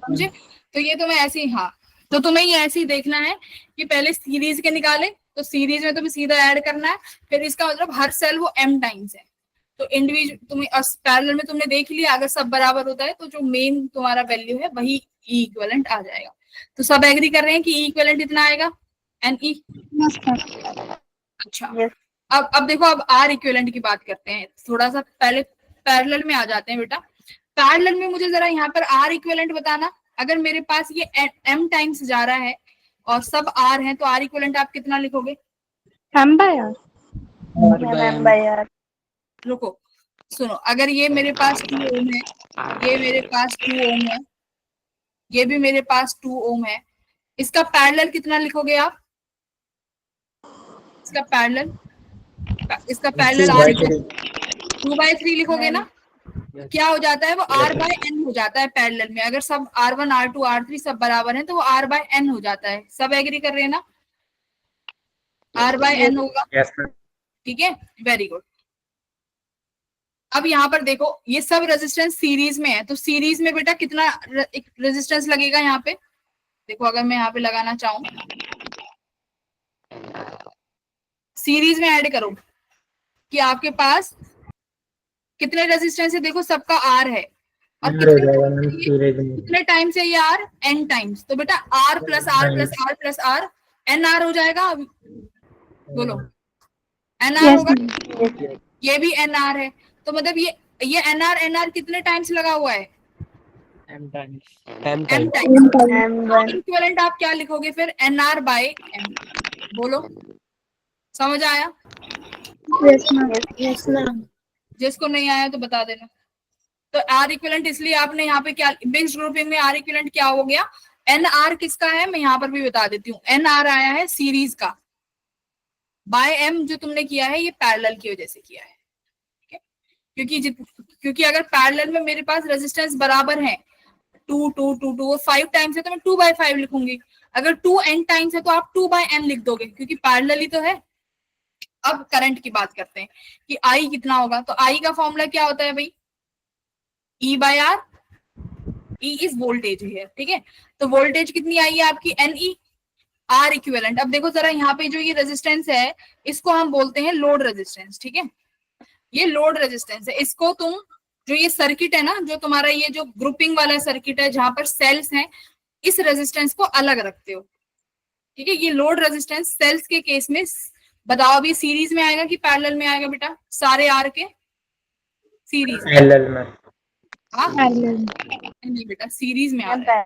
समझे। तो ये तुम्हें ऐसे ही, हाँ, तो तुम्हें ये ऐसे ही देखना है कि पहले सीरीज के निकाले, तो सीरीज में तुम्हें सीधा ऐड करना है, फिर इसका मतलब हर सेल वो m टाइम्स है। तो इंडिविजुअल तुम्हें पैरेलल में तुमने देख लिया, अगर सब बराबर होता है तो जो मेन तुम्हारा वैल्यू है वही ई इक्विवेलेंट आ जाएगा। तो सब एग्री कर रहे हैं कि ई इक्विवेलेंट इतना आएगा, एन ई। अच्छा, अब देखो, अब आर इक्विवेलेंट की बात करते हैं, थोड़ा सा पहले पैरेलल में आ जाते हैं बेटा। पैरेलल में मुझे जरा यहाँ पर आर इक्विवेलेंट बताना, अगर मेरे पास ये m टाइम्स जा रहा है और सब r है, तो आर इक्विवेलेंट आप कितना लिखोगे, m by r। रुको सुनो, अगर ये मेरे पास 2 ओम है, ये मेरे पास 2 ओम है, ये भी मेरे पास 2 ओम है, इसका पैरेलल कितना लिखोगे आप, इसका पैरेलल r 2/3 लिखोगे ना। क्या हो जाता है, वो r/n हो जाता है पैरेलल में, अगर सब r1 r2 r3 सब बराबर हैं तो वो r/n हो जाता है। सब एग्री कर रहे हैं ना, r/n होगा, ठीक है, वेरी गुड। अब यहाँ पर देखो, ये सब रेजिस्टेंस सीरीज में है, तो सीरीज में बेटा कितना रेजिस्टेंस लगेगा यहाँ पे, देखो अगर मैं यहाँ पे लगाना चाहूँ, सीरीज में ऐड करो कि आपके पास कितने रेजिस्टेंस है, देखो सबका R है, और कितने टाइम्स है ये R, n टाइम्स। तो बेटा R plus R plus R plus R NR हो जाएगा, बोलो NR होगा, ये भी NR है। तो मतलब ये NR कितने टाइम्स लगा हुआ है, M times. इक्विवेलेंट आप क्या लिखोगे फिर, NR/M, बोलो, समझ आया। जिसको नहीं आया तो बता देना। तो आर इक्विवेलेंट इसलिए आपने यहाँ पे क्या, मिक्स्ड ग्रुपिंग में आर इक्विवेलेंट क्या हो गया, एन आर किसका है, मैं यहाँ पर भी बता देती हूँ, एन आर आया है सीरीज का, बाय एम जो तुमने किया है ये पैरेलल की वजह से किया है, ठीक है, क्योंकि क्योंकि अगर पैरेलल में मेरे पास रेजिस्टेंस बराबर है 2 2 2 2 5 टाइम्स है तो मैं 2/5 लिखूंगी। अगर 2n टाइम्स है तो आप 2/n लिख दोगे क्योंकि पैरेलल ही तो है। अब करंट की बात करते हैं कि I कितना होगा। तो I का फॉर्मूला क्या होता है भाई, E/R। E इज वोल्टेज है, ठीक है। तो वोल्टेज कितनी आई है आपकी, NE। R इक्विवेलेंट, अब देखो जरा यहाँ पे जो ये रेजिस्टेंस है इसको हम बोलते हैं लोड रेजिस्टेंस, ठीक है। ये लोड रेजिस्टेंस है। इसको तुम जो ये सर्किट है ना, जो तुम्हारा ये जो ग्रुपिंग वाला सर्किट है जहां पर सेल्स हैं, इस रेजिस्टेंस को अलग रखते हो, ठीक है। ये लोड रेजिस्टेंस सेल्स के केस में बताओ अभी सीरीज में आएगा कि पैरेलल में आएगा बेटा, सारे आर के सीरीज में। पैरेलल में। हाँ नहीं बेटा, सीरीज में आ रहा है,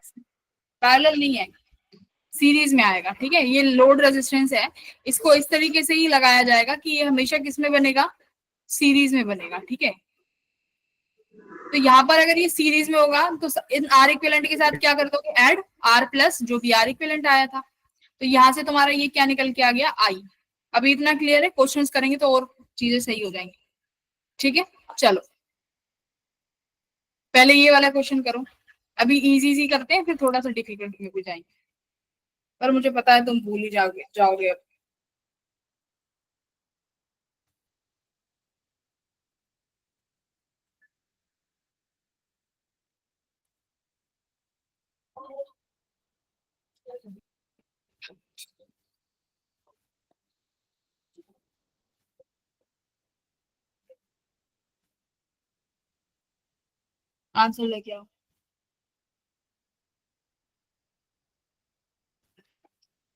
पैरेलल नहीं है, सीरीज में आएगा, ठीक है। ये लोड रेजिस्टेंस है, इसको इस तरीके से ही लगाया जाएगा कि ये हमेशा किस में बनेगा, सीरीज में बनेगा, ठीक है। तो यहाँ पर अगर ये सीरीज में होगा तो इन आर इक्विवेलेंट के साथ क्या कर दोगे, ऐड आर प्लस जो भी आर इक्विवेलेंट आया था। तो यहाँ से तुम्हारा ये क्या निकल के आ गया, आई। अभी इतना क्लियर है, क्वेश्चंस करेंगे तो और चीजें सही हो जाएंगी, ठीक है। चलो पहले ये वाला क्वेश्चन करो, अभी इजी करते हैं फिर थोड़ा सा डिफिकल्ट में भी जाएंगे, पर मुझे पता है तुम भूल ही जाओगे अब। आंसर लेके आओ।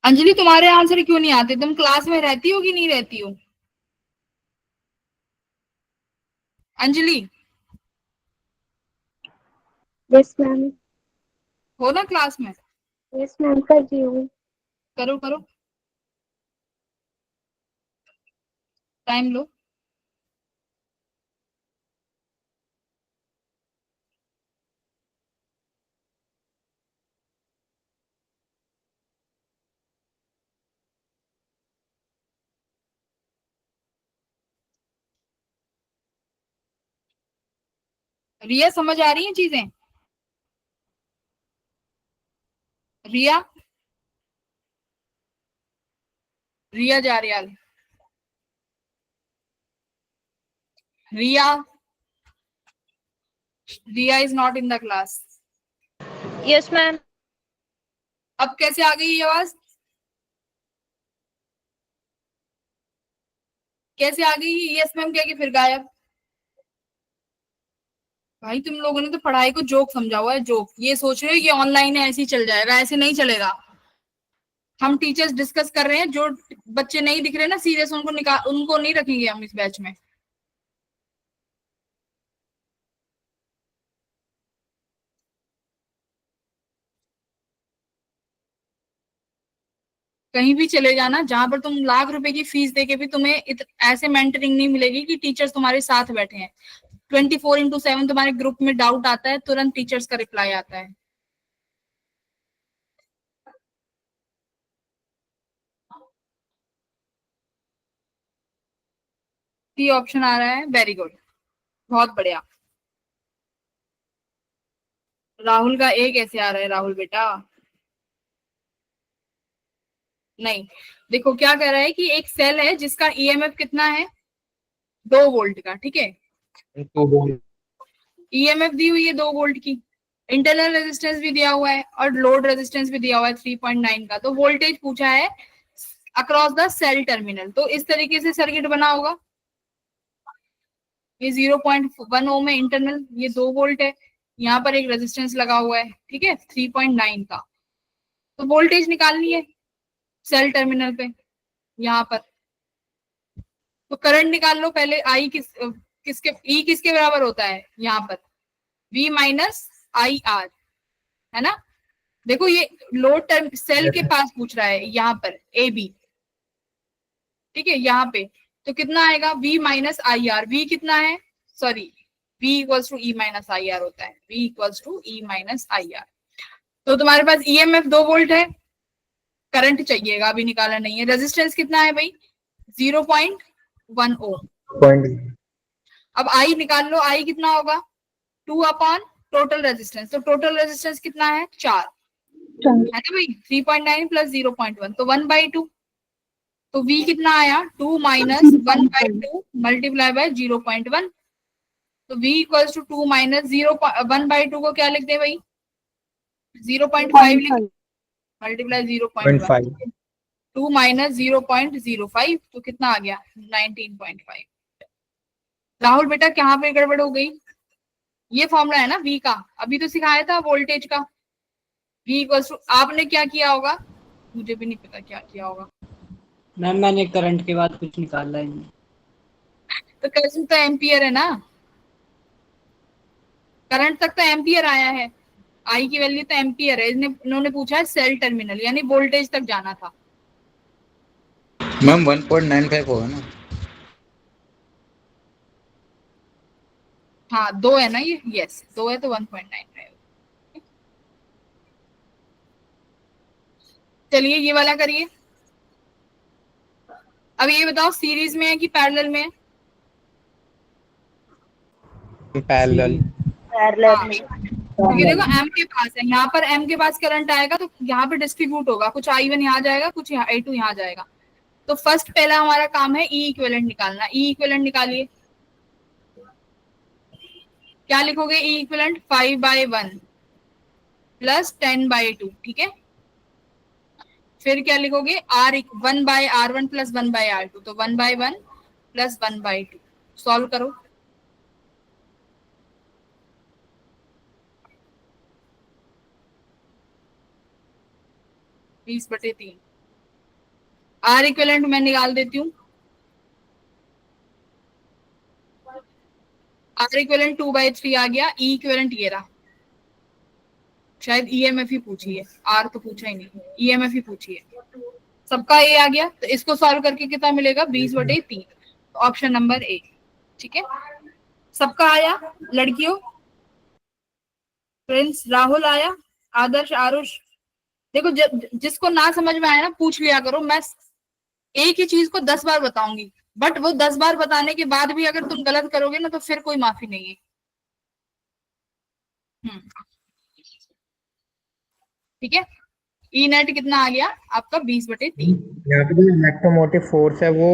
अंजलि तुम्हारे आंसर क्यों नहीं आते, तुम क्लास में रहती हो कि नहीं रहती हो? Anjali yes ma'am. हो ना क्लास में? यस मैम, कर रही हूँ। करो करो, टाइम लो। रिया समझ आ रही हैं चीजें? रिया, रिया जा रही है, Riya, Riya is not in the class. Yes ma'am. अब कैसे आ गई ये आवाज, कैसे आ गई? यस मैम कह के फिर गायब। भाई तुम लोगों ने तो पढ़ाई को जोक समझा हुआ है, जोक। ये सोच रहे हो ये ऑनलाइन है ऐसे ही चल जाएगा, ऐसे नहीं चलेगा। हम टीचर्स डिस्कस कर रहे हैं, जो बच्चे नहीं दिख रहे ना सीरियस, उनको नहीं रखेंगे हम इस बैच में। कहीं भी चले जाना जहां पर तुम लाख रुपए की फीस देके भी तुम्हें ऐसे मेंटरिंग नहीं मिलेगी कि टीचर्स तुम्हारे साथ बैठे हैं। 24/7 तुम्हारे ग्रुप में डाउट आता है, तुरंत टीचर्स का रिप्लाई आता है। सी ऑप्शन आ रहा है, वेरी गुड, बहुत बढ़िया। राहुल का ए कैसे आ रहा है, राहुल बेटा? नहीं, देखो क्या कह रहा है कि एक सेल है जिसका ईएमएफ कितना है, 2 वोल्ट का, ठीक है। तो बोल ईएमएफ दी हुई है 2 वोल्ट की, इंटरनल रेजिस्टेंस भी दिया हुआ है और लोड रेजिस्टेंस भी दिया हुआ है 3.9 का। तो वोल्टेज पूछा है अक्रॉस द सेल टर्मिनल। तो इस तरीके से सर्किट बना होगा, ये 0.1 ओम है इंटरनल, ये 2 वोल्ट है, यहाँ पर एक रेजिस्टेंस लगा हुआ है, ठीक है, 3.9 का। तो वोल्टेज निकालनी है सेल टर्मिनल पे यहाँ पर। तो करंट निकाल लो पहले, आई किसके ई किसके बराबर होता है यहाँ पर, V माइनस आई आर, है ना। देखो ये लोड टर्म सेल के पास पूछ रहा है यहाँ पर ए बी, ठीक है, यहाँ पे। तो कितना आएगा, V minus I R. V कितना है, sorry, V equals to E minus I R होता है, V equals to E minus I R. तो तुम्हारे पास ईएमएफ 2 वोल्ट है, करंट चाहिएगा, अभी निकाला नहीं है। रेजिस्टेंस कितना है भाई, 0.1 ओम। अब आई निकाल लो, आई कितना होगा 2 अपॉन टोटल रेजिस्टेंस, तो टोटल रेजिस्टेंस कितना है 4 है ना भाई, 3.9 प्लस 0.1 तो 1/2, तो V कितना आया 2 माइनस 1/2 मल्टीप्लाई बाय 0.1, तो V इक्वल्स टू 2 माइनस 1/2 को क्या लिख दे भाई 0.5 लिख, मल्टीप्लाई 0.1, 2 माइनस 0.05 तो कितना आ गया 19.5। राहुल बेटा कहाँ पे गड़बड़ हो गई, ये फॉर्मूला है ना V का, अभी तो सिखाया था वोल्टेज का, V इक्वल्स टू, आपने क्या किया होगा मुझे भी नहीं पता क्या किया होगा, मैम मैंने करंट के बाद कुछ निकाला ही नहीं। तो करंट तो एम्पियर है ना, करंट तक तो एम्पियर आया है, आई की वैल्यू तो एम्पियर है, इन्होंने पूछा है सेल टर्मिनल यानी वोल्टेज तक जाना था। मैम 1.95 होगा ना। हाँ 2 है ना ये, यस 2 है तो 1.95। चलिए ये वाला करिए। अब ये बताओ सीरीज में है कि पैरेलल में है? पैरेलल। हाँ, क्योंकि देखो M के पास है, यहाँ पर M के पास करंट आएगा तो यहाँ पे डिस्ट्रीब्यूट होगा, कुछ I1 यहाँ जाएगा, कुछ I2 यहाँ जाएगा, तो फर्स्ट पहला हमारा काम है E इक्विवेलेंट निकालना। E इक्विवेलेंट निकालिए, क्या लिखोगे E इक्विवेलेंट 5/1 प्लस 10/2, ठीक है। फिर क्या लिखोगे R 1/R1 प्लस 1/R2, तो 1/1 प्लस 1/2, सॉल्व करो। बीस बटे 3, R इक्विवेलेंट मैं निकाल देती हूँ, R इक्विवेलेंट 2/3 आ गया, E इक्विवेलेंट ये रहा, शायद EMF ही पूछी है, R तो पूछा ही नहीं, EMF ही पूछी है, सबका A आ गया, तो इसको सॉल्व करके कितना मिलेगा 20/3, ऑप्शन नंबर A, ठीक है। सबका आया लड़कियों, प्रिंस राहुल आया, आदर्श आरुष, देखो जिसको ना समझ में आया ना पूछ लिया करो, मैं एक ही चीज को 10 बार बताऊंगी, बट वो 10 बार बताने के बाद भी अगर तुम गलत करोगे ना तो फिर कोई माफी नहीं है। ठीक है, ई नेट कितना आ गया आपका 20/3। यहाँ पे जो इलेक्ट्रोमोटिव फोर्स है वो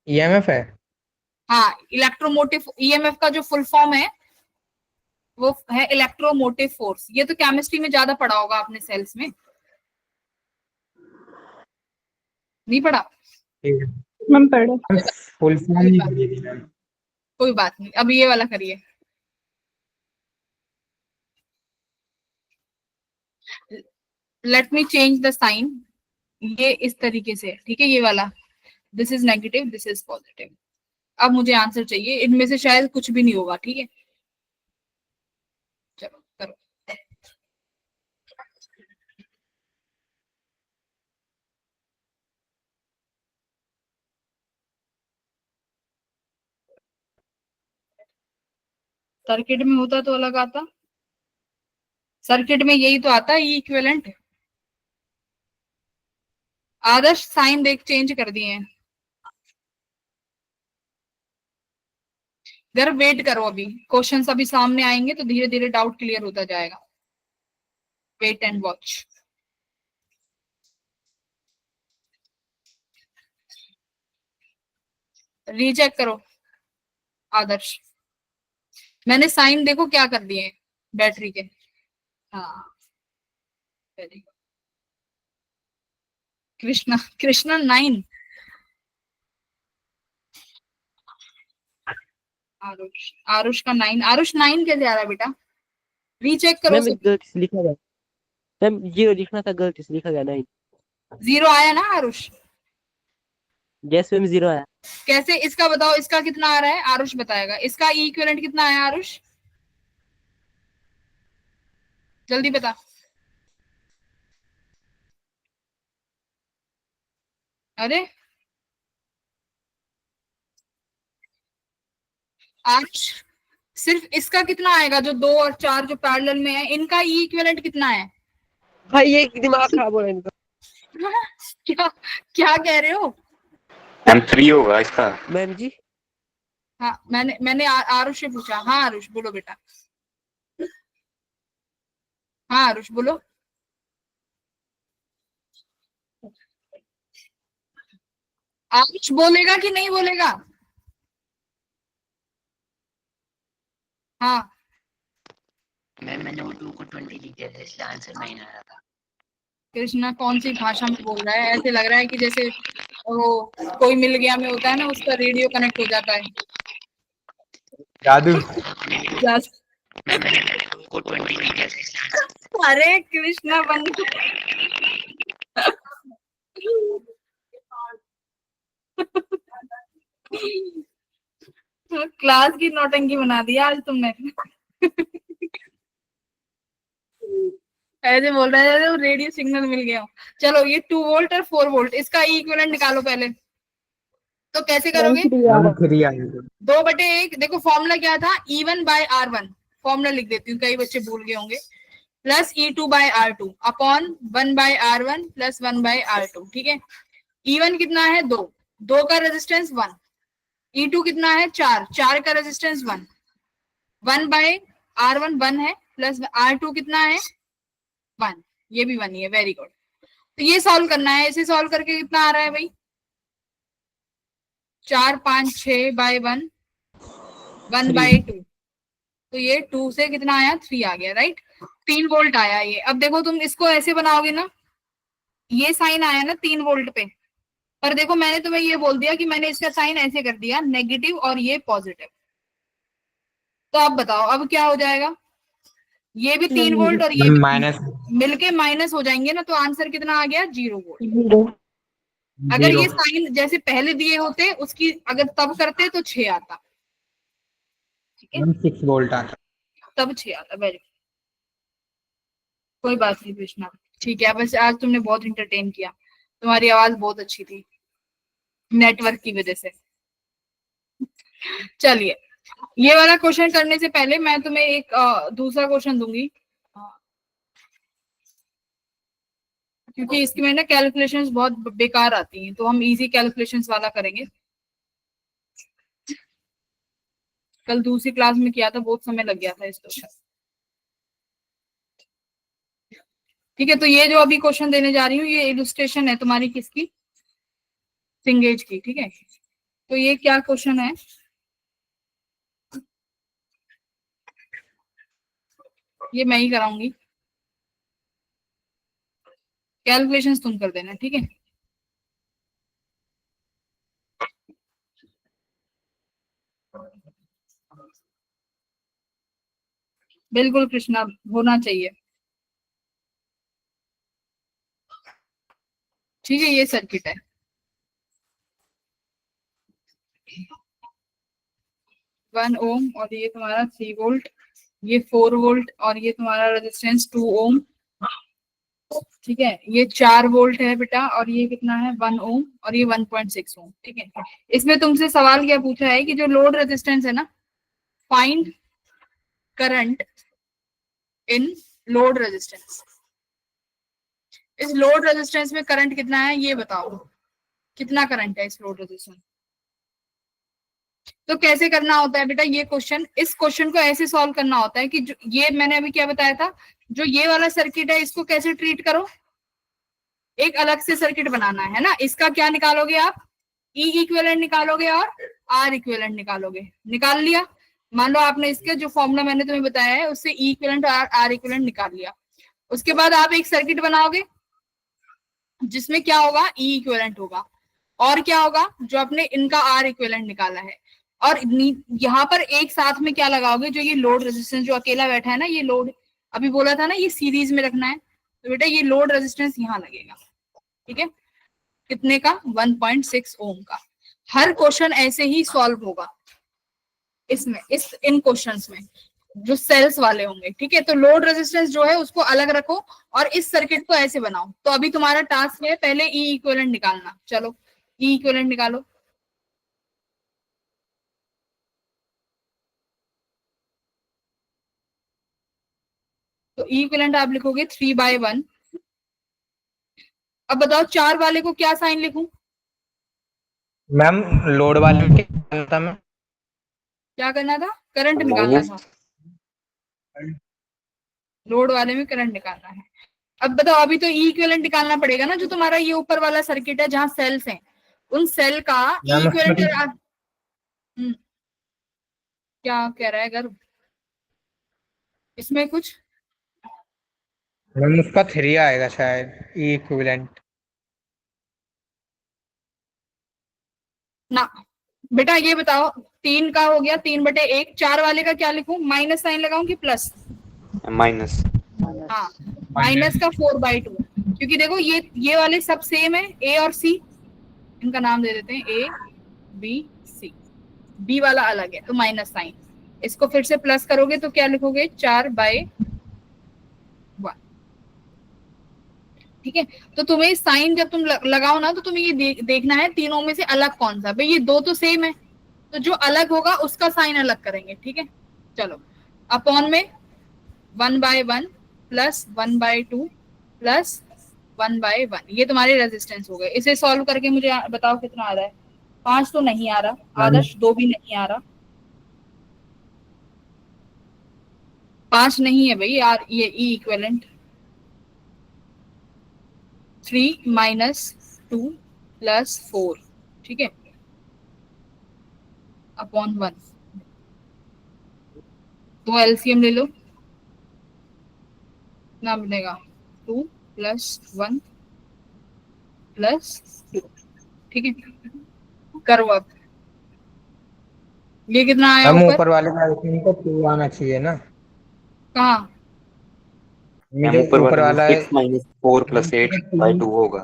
EMF है। हाँ, इलेक्ट्रोमोटिव EMF का जो फुल फॉर्म है वो है इलेक्ट्रोमोटिव फोर्स, ये तो केमिस्ट्री में ज्यादा पढ़ा होगा आपने, सेल्स में नहीं पढ़ा? मैम पढ़े। फुल फॉर्म नहीं पढ़ी थी मैम। कोई बात नहीं, अब ये वाला करिए। Let me change the sign, ये इस तरीके से, ठीक है, ये वाला this is negative, this is positive. अब मुझे आंसर चाहिए, इनमें से शायद कुछ भी नहीं होगा, ठीक है, चलो करो। सर्किट में होता तो अलग आता, सर्किट में यही तो आता है ई इक्विवेलेंट। आदर्श साइन देख चेंज कर दिए हैं, जरा वेट करो, अभी क्वेश्चंस अभी सामने आएंगे तो धीरे धीरे डाउट क्लियर होता जाएगा, वेट एंड वॉच। रीचेक करो आदर्श, मैंने साइन देखो क्या कर दिए बैटरी के। हाँ वेरी गुड, कृष्णा कृष्णा 9, आरुष आरुष का 9, आरुष 9 कैसे आ रहा है बेटा, रीचेक करो। मैम गलती से लिखा गया, मैम 0 लिखना था, गलती से लिखा गया 9। 0 आया ना आरुष? यस मैम 0 आया। कैसे, इसका बताओ, इसका कितना आ रहा है आरुष बताएगा, इसका ई इक्विवेलेंट कितना आया आरुष, जल्दी बता। अरे आरुष सिर्फ इसका कितना आएगा, जो 2 और 4 जो पैरेलल में है, इनका ई इक्विवेलेंट कितना है? भाई ये दिमाग खराब हो रहा है इनका। क्या क्या कह रहे हो? M3 होगा इसका। मैम जी हाँ मैंने आरुष से पूछा। हाँ आरुष बोलो बेटा। हाँ आरुष बोलो। आरुष बोलेगा कि नहीं बोलेगा? हाँ मैंने वो 2 को 20 लिख दिया था, इसलिए आंसर 9 आ रहा था। कृष्णा कौन सी भाषा में बोल रहा है? ऐसे लग रहा है कि जैसे वो कोई मिल गया में होता है ना, उसका रेडियो कनेक्ट हो जाता है। जादू। मैंने 2 को 20 लिख दिया था, इसलिए आंसर। अरे कृष्णा बंद। क्लास की नौटंकी बना दिया आज तुमने। ऐसे बोल रहा है जैसे रेडियो सिग्नल मिल गया हो। चलो ये 2 वोल्ट और 4 वोल्ट, इसका इक्विवेलेंट निकालो पहले। तो कैसे करोगे? 1 3 आएगा। 2/1। देखो फॉर्मूला क्या था? E1/R1। फॉर्मूला लिख देती हूँ, कई बच्चे भूल गए होंगे। Plus E2/R2 upon 1/R1 plus 1/R2। ठीक है। E1 कितना है? 2 का रेजिस्टेंस 1। E2 कितना है? 4 का रेजिस्टेंस 1। 1/R1 1 है, प्लस R2 कितना है? 1। ये भी 1 ही है। Very good. तो ये सॉल्व करना है। इसे सॉल्व करके कितना आ रहा है भाई? 4 5 6/1 1/2। तो ये 2 से कितना आया? 3 आ गया। राइट, 3 वोल्ट आया ये। अब देखो तुम इसको ऐसे बनाओगे ना, ये साइन आया ना 3 वोल्ट पे, पर देखो मैंने तुम्हें ये बोल दिया कि मैंने इसका साइन ऐसे कर दिया, नेगेटिव और ये पॉजिटिव। तो अब बताओ अब क्या हो जाएगा? ये भी 3 वोल्ट और ये भी माइनस मिलके माइनस हो जाएंगे ना, तो आंसर कितना आ गया? 0 वोल्ट। अगर 0। ये साइन जैसे पहले दिए होते उसकी अगर तब करते तो 6 आता। ठीक है, 6 वोल्ट आता। तब 6 आता। वेरी, कोई बात नहीं कृष्णा। ठीक है, बस आज तुमने बहुत इंटरटेन किया, तुम्हारी आवाज बहुत अच्छी थी नेटवर्क की वजह से। चलिए, ये वाला क्वेश्चन करने से पहले मैं तुम्हें एक दूसरा क्वेश्चन दूंगी, क्योंकि इसकी में ना कैलकुलेशंस बहुत बेकार आती हैं, तो हम इजी कैलकुलेशंस वाला करेंगे। कल दूसरी क्लास में किया था, बहुत समय लग गया था इस क्वेश्चन। ठीक है, तो ये जो अभी क्वेश्चन देने जा रही हूँ, ये इलुस्ट्रेशन है तुम्हारी किसकी? सिंगेज की। ठीक है, तो ये क्या क्वेश्चन है? ये मैं ही कराऊंगी, कैलकुलेशंस तुम कर देना। ठीक है, बिल्कुल कृष्णा, होना चाहिए। ठीक है, ये सर्किट है, वन ओम, और ये तुम्हारा 3 वोल्ट, ये 4 वोल्ट, और ये तुम्हारा रेजिस्टेंस 2 ओम। ठीक है, ये 4 वोल्ट है बेटा, और ये कितना है? 1 ओम, और ये 1.6 ओम। ठीक है, इसमें तुमसे सवाल क्या पूछा है कि जो लोड रेजिस्टेंस है ना, find current in load resistance. इस लोड रेजिस्टेंस में करंट कितना है ये बताओ, कितना करंट है इस लोड रेजिस्टेंस। तो कैसे करना होता है बेटा ये क्वेश्चन? इस क्वेश्चन को ऐसे सॉल्व करना होता है कि जो ये मैंने अभी क्या बताया था, जो ये वाला सर्किट है इसको कैसे ट्रीट करो, एक अलग से सर्किट बनाना है ना। इसका क्या निकालोगे आप? ई इक्विवेलेंट निकालोगे और आर इक्विवेलेंट निकालोगे। निकाल लिया, मान लो आपने इसके जो फॉर्मूला मैंने तुम्हें बताया है उससे ई इक्विवेलेंट और आर इक्विवेलेंट निकाल लिया। उसके बाद आप एक सर्किट बनाओगे जिसमें क्या होगा? ई इक्विवेलेंट होगा, और क्या होगा? जो आपने इनका आर इक्विवेलेंट निकाला है, और यहाँ पर एक साथ में क्या लगाओगे? जो ये लोड रेजिस्टेंस जो अकेला बैठा है ना, ये लोड अभी बोला था ना ये सीरीज में रखना है, तो बेटा ये लोड रेजिस्टेंस यहाँ लगेगा। ठीक है, कितने का? 1.6 ओम का। हर क्वेश्चन ऐसे ही सॉल्व होगा इसमें, इन क्वेश्चंस में जो सेल्स वाले होंगे। ठीक है, तो लोड रेजिस्टेंस जो है उसको अलग रखो और इस सर्किट को ऐसे बनाओ। तो अभी तुम्हारा टास्क है पहले ई इक्विवेलेंट निकालना। चलो ई इक्विवेलेंट निकालो। तो ई इक्विवेलेंट आप लिखोगे 3/1। अब बताओ 4 वाले को क्या साइन लिखूं? मैम लोड वाले के क्या था मैम? क्या करना था? करंट निकालना था, लोड वाले में करंट निकालना है। अब बताओ, अभी तो ई इक्विवेलेंट निकालना पड़ेगा ना, जो तुम्हारा ये ऊपर वाला सर्किट है जहां सेल्स हैं, उन सेल का ई मैम इक्विवेलेंट। क्या कह रहा है गर्व इसमें कुछ? मैम उसका 3 आएगा शायद ई इक्विवेलेंट। ना बेटा, ये बताओ, 3 का हो गया 3/1, 4 वाले का क्या लिखूं? माइनस साइन लगाऊं कि प्लस? माइनस। हाँ, माइनस का 4/2, क्योंकि देखो ये वाले सब सेम है, ए और सी, इनका नाम दे देते हैं ए बी सी, बी वाला अलग है तो माइनस साइन। इसको फिर से प्लस करोगे तो क्या लिखोगे? 4/1। ठीक है, तो तुम्हें साइन जब तुम लगाओ ना, तो तुम्हें ये देखना है तीनों में से अलग कौन सा। भाई ये दो तो सेम है, तो जो अलग होगा उसका साइन अलग करेंगे। ठीक है, चलो, अपॉन में 1/1 प्लस 1/2 प्लस 1/1, ये तुम्हारे रेजिस्टेंस हो गए। इसे सॉल्व करके मुझे बताओ कितना आ रहा है? 5 तो नहीं आ रहा, आदर्श 2 भी नहीं आ रहा, 5 नहीं है भाई यार। ये ई इक्विवेलेंट 3 - 2 + 4, ठीक है, अपॉन 1। तो एलसीएम ले लो, कितना बनेगा? 2 + 1 + 2, ठीक है। करो अब, ये कितना आया हम ऊपर? ऊपर वाले का एल्सियम को 2 आना चाहिए ना। कहाँ? मैम ऊपर ऊपर वाला है 6 - 4 + 8/2 होगा।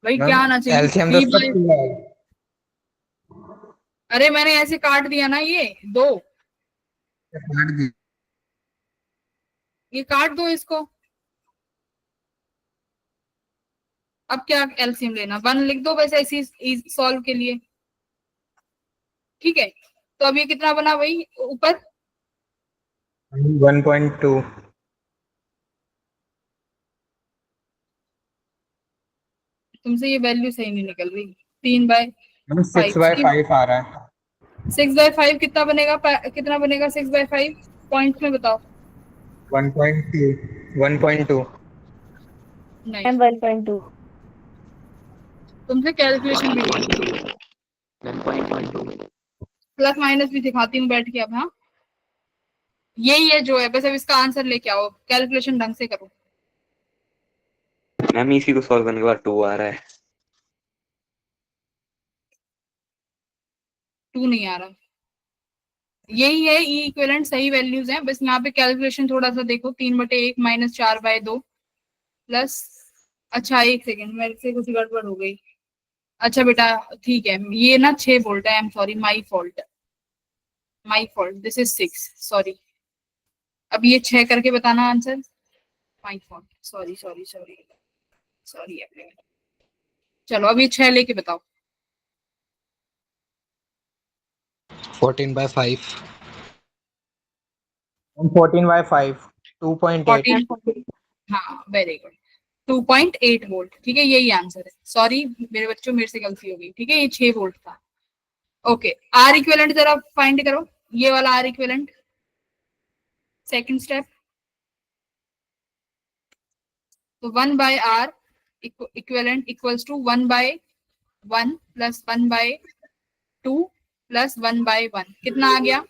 भाई क्या आना चाहिए? एल्सियम तो 3 उसका बाई, 2 आएगा। अरे मैंने ऐसे काट दिया ना, ये 2, काट दी। ये काट दो इसको। अब क्या एलसीएम लेना? 1 लिख दो वैसे इसी सॉल्व के लिए, ठीक है। तो अब ये कितना बना भाई ऊपर? 1.2। तुमसे ये वैल्यू सही नहीं निकल रही। 3/5, 6/5 आ रहा है। 6/5 कितना बनेगा? कितना बनेगा 6/5? पॉइंट्स में बताओ। 1.2 1.2। नहीं, मैम 1.2। तुमसे कैलकुलेशन भी नहीं, 1.12 प्लस माइनस भी दिखाती हूँ बैठ के अब। हाँ, यही है जो है, बस अब इसका आंसर लेके आओ, कैलकुलेशन ढंग से करो। मैम इसी को सॉल्व करने के बाद 2 आ रहा है। 2 नहीं आ रहा, यही है ई इक्विवेलेंट, सही वैल्यूज हैं, बस यहाँ पे कैलकुलेशन थोड़ा सा देखो। 3/1 - 4/2 प्लस, अच्छा 1 सेकेंड, मेरे से कुछ गड़बड़ हो गई। अच्छा बेटा ठीक है, ये ना 6 वोल्ट है, I am sorry, my fault, this is 6, sorry. अब ये 6 करके बताना answer, my fault, sorry sorry sorry sorry. चलो अब ये 6 लेके बताओ। 14/5। 14/5 2.8। 14, हाँ वेरी गुड, 2.8 वोल्ट, ठीक है, यही आंसर है। सॉरी मेरे बच्चों, मेरे से गलती हो गई, ठीक है, ये 6 वोल्ट था। ओके, आर इक्विवेलेंट जरा फाइंड करो, ये वाला आर इक्विवेलेंट, सेकंड स्टेप। तो 1/R इक्विवेलेंट इक्वल्स टू 1/1 + 1/2 + 1/1, कितना आ गया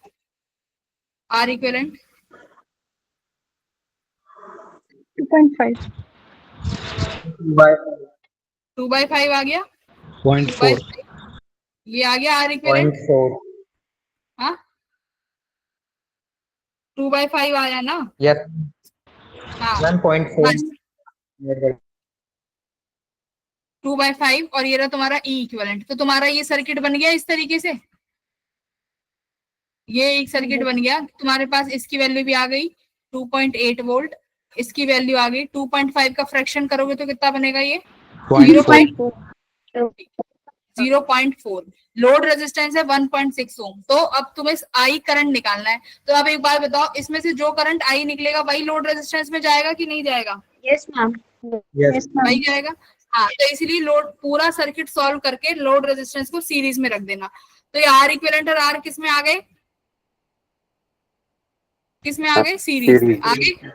आर इक्विवेलेंट? 2.5। 2/5 आ गया, 0.4। 2/5 ये आ गया आर इक्विवेलेंट। 0.4। हाँ, 2/5 आया ना? यस हाँ, मैम 0.4। बस 2/5, और ये रहा तुम्हारा ई इक्विवेलेंट। तो तुम्हारा ये सर्किट बन गया इस तरीके से, ये एक सर्किट बन गया तुम्हारे पास। इसकी वैल्यू भी आ गई 2.8 वोल्ट, इसकी वैल्यू आ गई। 2.5 का फ्रैक्शन करोगे तो कितना बनेगा ये? 0.4। 0.4। लोड रेजिस्टेंस है 1.6 ओम। तो अब तुम्हें आई करंट निकालना है। तो अब एक बात बताओ, इसमें से जो करंट आई निकलेगा वही लोड रेजिस्टेंस में जाएगा कि नहीं जाएगा? Yes ma'am. यस वही जाएगा। हाँ, तो इसीलिए लोड पूरा सर्किट सॉल्व करके लोड रेजिस्टेंस को सीरीज में रख देना। तो ये आर इक्विवेलेंट और आर किस में आ गए, किस में आ गए, सीरीज में आ गए।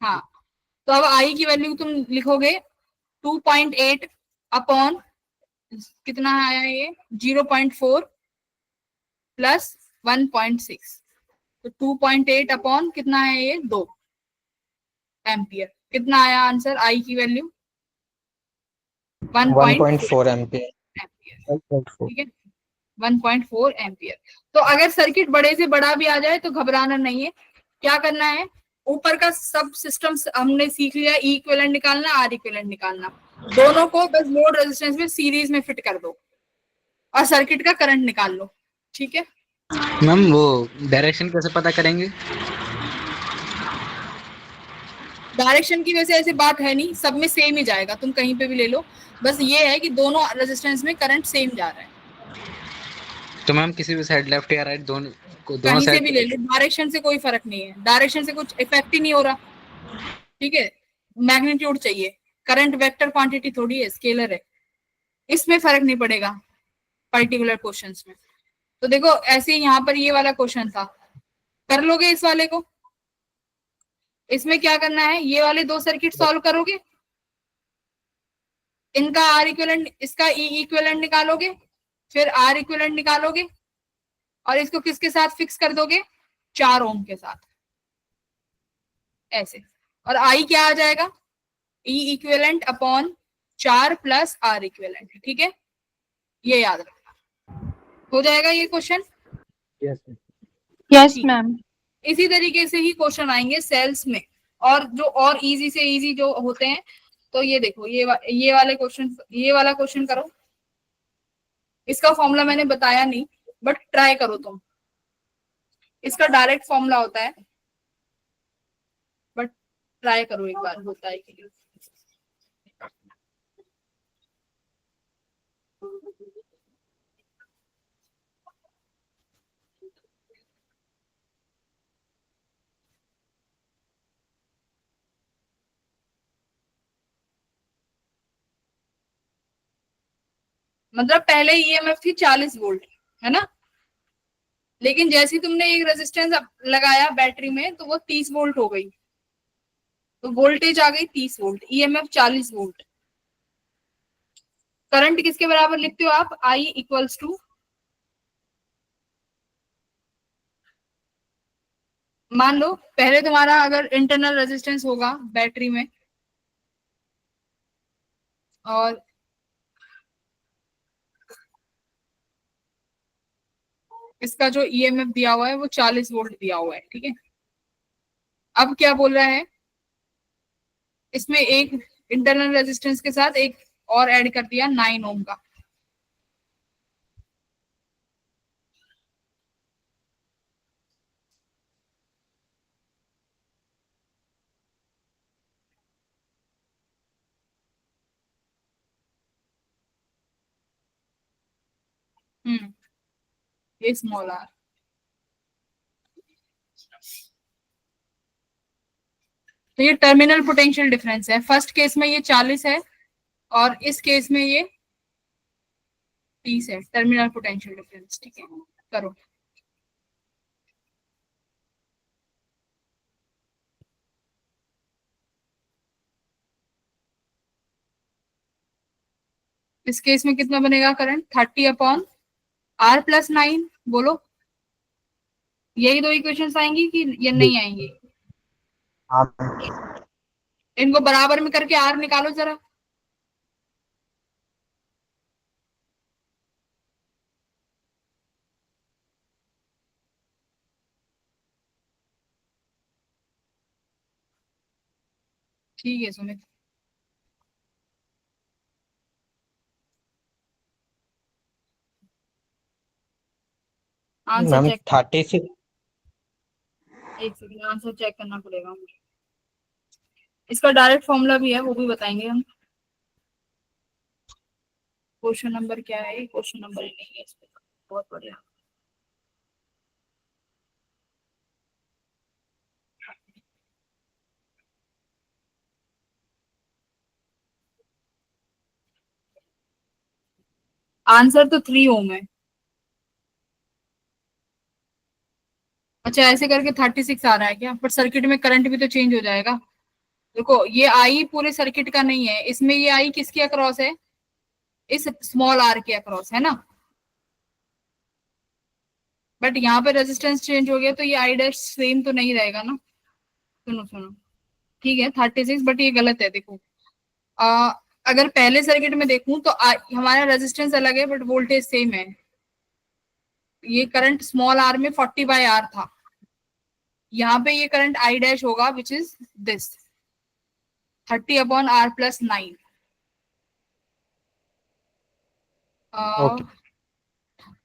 हाँ, तो अब आई की वैल्यू तुम लिखोगे 2.8 अपॉन कितना आया ये 0.4 प्लस 1.6, तो 2.8 अपॉन कितना है ये 2 एम्पियर। कितना आया आंसर, आई की वैल्यू 1.4 एम्पियर। एम्पियर, ठीक है 1.4 एम्पियर। तो अगर सर्किट बड़े से बड़ा भी आ जाए तो घबराना नहीं है, क्या करना है, ऊपर का सब सिस्टम हमने सीख लिया, ई इक्विवेलेंट निकालना, आर इक्विवेलेंट निकालना, दोनों को बस लोड रेजिस्टेंस में सीरीज में फिट कर दो और सर्किट का करंट निकाल लो, ठीक है। मैम वो डायरेक्शन कैसे पता करेंगे? डायरेक्शन की वैसे ऐसी बात है नहीं, सब में सेम ही जाएगा, तुम कहीं पे भी ले लो, बस ये है कि दोनों रेजिस्टेंस में करंट सेम जा रहा है। तो मैम किसी भी साइड लेफ्ट या राइट दोनों कहीं से साइड भी ले लो, डायरेक्शन से कोई फर्क नहीं है, डायरेक्शन से कुछ इफेक्ट ही नहीं हो रहा, ठीक है। मैग्नीट्यूड चाहिए, करंट वेक्टर क्वांटिटी थोड़ी है, स्केलर है, इसमें फर्क नहीं पड़ेगा पर्टिकुलर क्वेश्चंस में। तो देखो ऐसे यहाँ पर ये वाला क्वेश्चन था, कर लोगे इस वाले को, इसमें क्या करना है, ये वाले दो सर्किट सॉल्व करोगे, इनका आर इक्विवेलेंट, इसका ई इक्विवेलेंट निकालोगे, फिर आर इक्विवेलेंट निकालोगे और इसको किसके साथ फिक्स कर दोगे, 4 ओम के साथ, ऐसे। और आई क्या आ जाएगा, E equivalent upon 4 plus r equivalent, ठीक है, ये याद रखना, हो जाएगा ये क्वेश्चन। Yes ma'am. इसी तरीके से ही क्वेश्चन आएंगे सेल्स में, और जो और इजी से इजी जो होते हैं, तो ये देखो ये वाले क्वेश्चन, ये वाला क्वेश्चन करो, इसका फॉर्मूला मैंने बताया नहीं बट ट्राई करो तुम, इसका डायरेक्ट फॉर्मूला होता है बट ट्राई करो एक बार, होता है कि नहीं। मतलब पहले ईएमएफ थी 40 वोल्ट, है ना, लेकिन जैसे ही तुमने एक रेजिस्टेंस लगाया बैटरी में तो वो 30 वोल्ट हो गई, तो वोल्टेज आ गई 30 वोल्ट, ईएमएफ 40 वोल्ट। करंट किसके बराबर लिखते हो आप, आई इक्वल्स टू, मान लो पहले तुम्हारा अगर इंटरनल रेजिस्टेंस होगा बैटरी में, और इसका जो ईएमएफ दिया हुआ है वो 40 वोल्ट दिया हुआ है, ठीक है। अब क्या बोल रहा है, इसमें एक इंटरनल रेजिस्टेंस के साथ एक और ऐड कर दिया 9 ओम का, ये स्मॉल आर। तो ये टर्मिनल पोटेंशियल डिफरेंस है, फर्स्ट केस में ये 40 है और इस केस में ये 30 है, टर्मिनल पोटेंशियल डिफरेंस, ठीक है। करो, इस केस में कितना बनेगा करंट, 30 अपॉन आर प्लस 9, बोलो यही दो इक्वेशंस आएंगी कि ये नहीं आएंगी, इनको बराबर में करके आर निकालो जरा, ठीक है सुमित। Answer ma'am check, 36। एक सेकंड, आंसर चेक करना पड़ेगा मुझे, इसका डायरेक्ट फॉर्मूला भी है वो भी बताएंगे हम। क्वेश्चन नंबर क्या है, क्वेश्चन नंबर ही नहीं है इस पे, बहुत बढ़िया। आंसर तो 3 ओम है, अच्छा ऐसे करके 36 आ रहा है क्या? पर सर्किट में करंट भी तो चेंज हो जाएगा। देखो ये आई पूरे सर्किट का नहीं है, इसमें ये आई किसके अक्रॉस है? इस स्मॉल आर के अक्रॉस है ना। बट यहाँ पे रेजिस्टेंस चेंज हो गया तो ये आई डैश सेम तो नहीं रहेगा ना। सुनो सुनो, ठीक है 36, बट ये गलत है। देखो अगर पहले सर्किट में देखूं तो हमारा रेजिस्टेंस अलग है बट वोल्टेज सेम है। ये करंट स्मॉल आर में 40/R था, यहाँ पे ये करंट आई डैश होगा which is this 30/R+9। Okay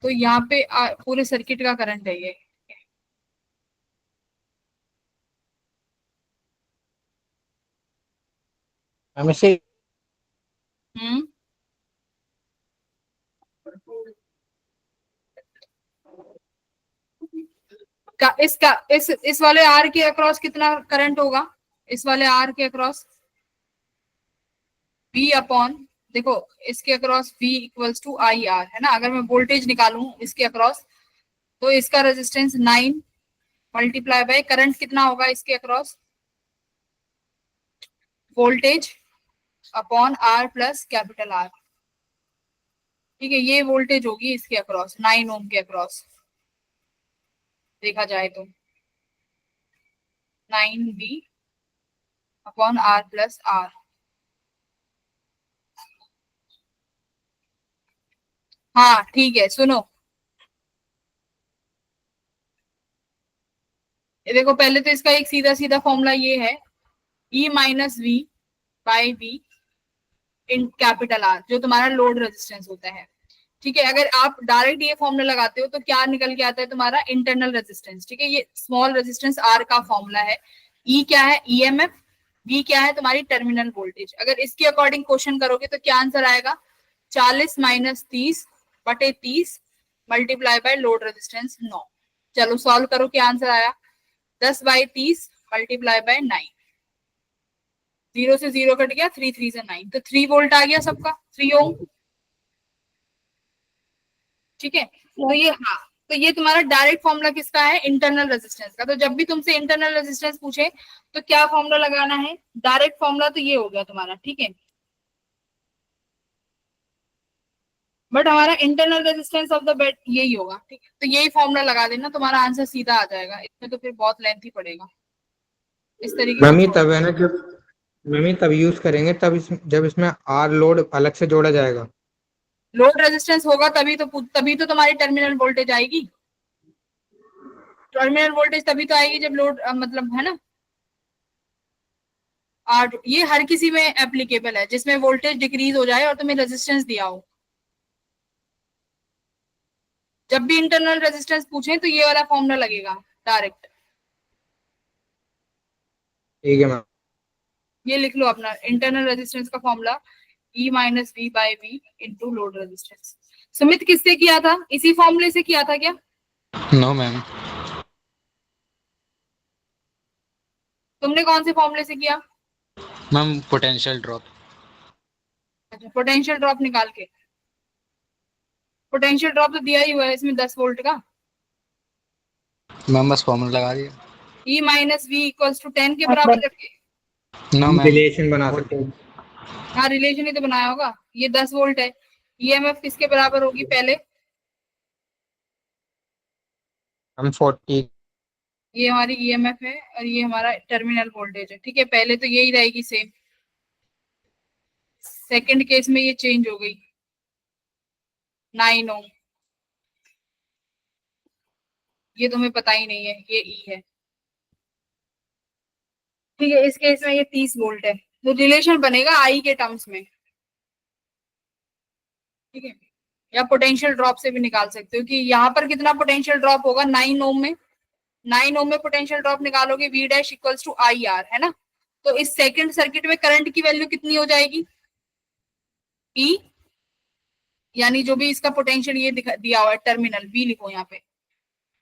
तो यहाँ पे पूरे सर्किट का करंट है ये। मैम इसे हम्म इस वाले आर के अक्रॉस कितना करंट होगा? इस वाले आर के अक्रॉस V अपॉन, देखो इसके across V equals to I R है ना। अगर मैं वोल्टेज निकालूं इसके अक्रॉस तो इसका रेजिस्टेंस 9 मल्टीप्लाई बाय करंट कितना होगा इसके across? Voltage upon R plus capital R। ठीक है, ये वोल्टेज होगी इसके अक्रॉस 9 ओम के अक्रॉस देखा जाए तो 9V upon R plus R। हाँ ठीक है, सुनो ये देखो पहले तो इसका एक सीधा सीधा फॉर्मूला ये है E minus V by V in capital R, जो तुम्हारा लोड रेजिस्टेंस होता है। ठीक है, अगर आप डायरेक्ट ये फॉर्मूला लगाते हो तो क्या निकल के आता है तुम्हारा? Internal resistance. ठीक है, ये स्मॉल रेजिस्टेंस R का फॉर्मूला है। E क्या है? EMF। V क्या है? तुम्हारी टर्मिनल वोल्टेज। अगर इसके अकॉर्डिंग क्वेश्चन करोगे तो क्या आंसर आएगा? 40 minus 30/30 multiply by load resistance 9। चलो सॉल्व करो, क्या आंसर आया? 10/30 मल्टीप्लाई बाय 9। 0 से 0 कट गया, 3 3 से 9, तो 3 वोल्ट आ गया सबका, 3 ओम। ठीक है, तो ये हाँ, तो ये तुम्हारा डायरेक्ट फॉर्मूला किसका है? इंटरनल रेजिस्टेंस का। तो जब भी तुमसे इंटरनल रेजिस्टेंस पूछे तो क्या फॉर्मूला लगाना है? डायरेक्ट फॉर्मूला तो ये हो गया तुम्हारा। ठीक है, बट हमारा internal resistance of the bed यही होगा। ठीक है, तो यही फॉर्मूला लगा देना, तुम्हारा आंसर सीधा आ जाएगा। इसमें तो फिर बहुत लेंथी पड़ेगा इस तरीके मम्मी से। तब है ना, जब मम्मी तब यूज करेंगे तब जब इसमें आर लोड अलग से जोड़ा जाएगा। लोड रेजिस्टेंस होगा तभी तो तुम्हारी टर्मिनल वोल्टेज आएगी। टर्मिनल वोल्टेज तभी तो आएगी जब लोड मतलब है ना। और ये हर किसी में एप्लीकेबल है जिसमें वोल्टेज डिक्रीज हो जाए और तुम्हें रेजिस्टेंस दिया हो। जब भी इंटरनल रेजिस्टेंस पूछे तो ये वाला फॉर्मूला लगेगा डायरेक्ट। ठीक है मैम। ये लिख लो अपना इंटरनल रेजिस्टेंस का formula, E minus V by V into load resistance. Sumit किससे किया था? इसी फॉर्मूले से किया था क्या? No ma'am. तुमने कौन से फॉर्मूले से किया? Ma'am potential drop. अच्छा, पोटेंशियल ड्रॉप निकाल के। पोटेंशियल ड्रॉप तो दिया ही हुआ है इसमें 10 वोल्ट का। मैम बस फॉर्मूला लगा दिया। E minus V equals to 10 के बराबर रखे। No ma'am. रिलेशन बना सकते हैं। हाँ रिलेशन ही तो बनाया होगा। ये 10 वोल्ट है, EMF किसके बराबर होगी पहले? हम 40। ये हमारी EMF है और ये हमारा टर्मिनल वोल्टेज है। ठीक है, पहले तो यही रहेगी सेम, सेकंड केस में ये चेंज हो गई 9 ओम। ये तुम्हें पता ही नहीं है, ये E है। ठीक है, इस केस में ये 30 वोल्ट है, तो रिलेशन बनेगा I के टर्म्स में। ठीक है, या पोटेंशियल ड्रॉप से भी निकाल सकते हो कि यहाँ पर कितना पोटेंशियल ड्रॉप होगा 9 ओम में। 9 ओम में पोटेंशियल ड्रॉप निकालोगे V dash equals to IR है ना। तो इस सेकंड सर्किट में करंट की वैल्यू कितनी हो जाएगी? E, यानी जो भी इसका पोटेंशियल ये दिया हुआ है टर्मिनल V लिखो यहाँ पे,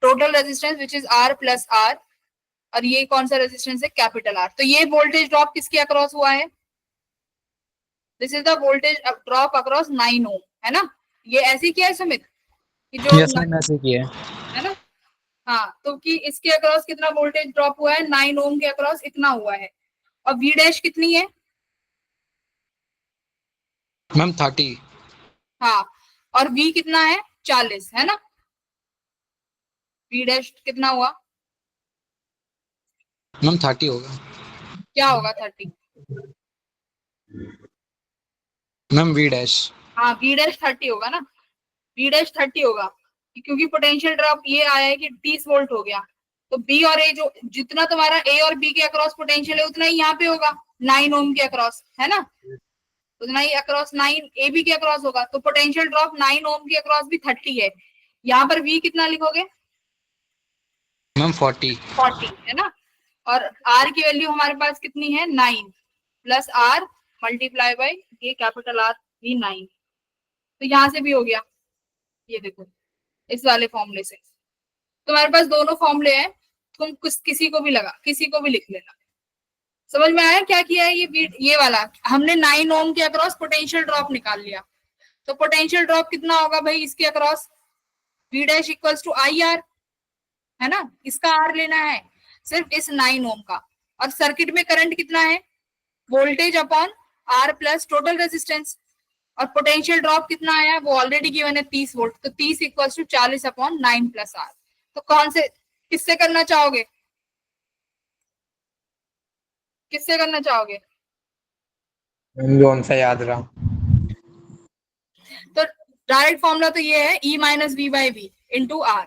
total resistance which is R plus R, और ये कौन सा रेजिस्टेंस है? Capital R। तो ये वोल्टेज ड्रॉप किसके अक्रॉस हुआ है? This is the voltage drop across 9 ओम है ना। ये ऐसे किया है सुमित कि जो यस मैम ऐसे किया है। है ना। हाँ, तो कि इसके अक्रॉस कितना वोल्टेज ड्रॉप हुआ है, 9 ओम के अक्रॉस इतना हुआ है, और वी डैश कितनी है? मैम 30। हाँ, और वी कितना है? 40 है ना। वी डैश कितना हुआ? मैम 30 होगा। क्या होगा 30? Ma'am V dash. हाँ, वी डैश 30 होगा ना, वी डैश 30 होगा, क्योंकि पोटेंशियल ड्रॉप ये आया है कि 30 वोल्ट हो गया, तो बी और ए, जो जितना तुम्हारा ए और बी के अक्रॉस पोटेंशियल है उतना ही यहाँ पे होगा 9 ओम के अक्रॉस, है ना, उतना ही अक्रॉस 9 ए बी के अक्रॉस होगा, तो पोटेंशियल ड्रॉप 9 ओम के अक्रॉस भी 30 है। यहाँ पर वी कितना लिखोगे? मैम 40। 40 है ना, और आर की वैल्यू हमारे पास कितनी है? 9 प्लस आर मल्टीप्लाई बाई ये कैपिटल आर भी 9, तो यहाँ से भी हो गया। ये देखो इस वाले फॉर्मूले से तुम्हारे पास दोनों फॉर्मूले हैं, तुम किसी को भी लिख लेना। समझ में आया क्या किया है? ये वाला हमने 9 ओम के अक्रॉस पोटेंशियल ड्रॉप निकाल लिया, तो पोटेंशियल ड्रॉप कितना होगा भाई इसके across? V dash equals to I R, है ना, इसका आर लेना है सिर्फ इस 9 ओम का, और सर्किट में करंट कितना है? Voltage upon R plus total resistance, और पोटेंशियल ड्रॉप कितना आया? वो ऑलरेडी गिवन है 30 वोल्ट, तो 30 equals to 40 upon 9 plus R. तो कौन से, किससे करना चाहोगे? किससे करना चाहोगे? जोन सा याद रहा। तो डायरेक्ट फॉर्मूला तो ये है E minus V by V into R,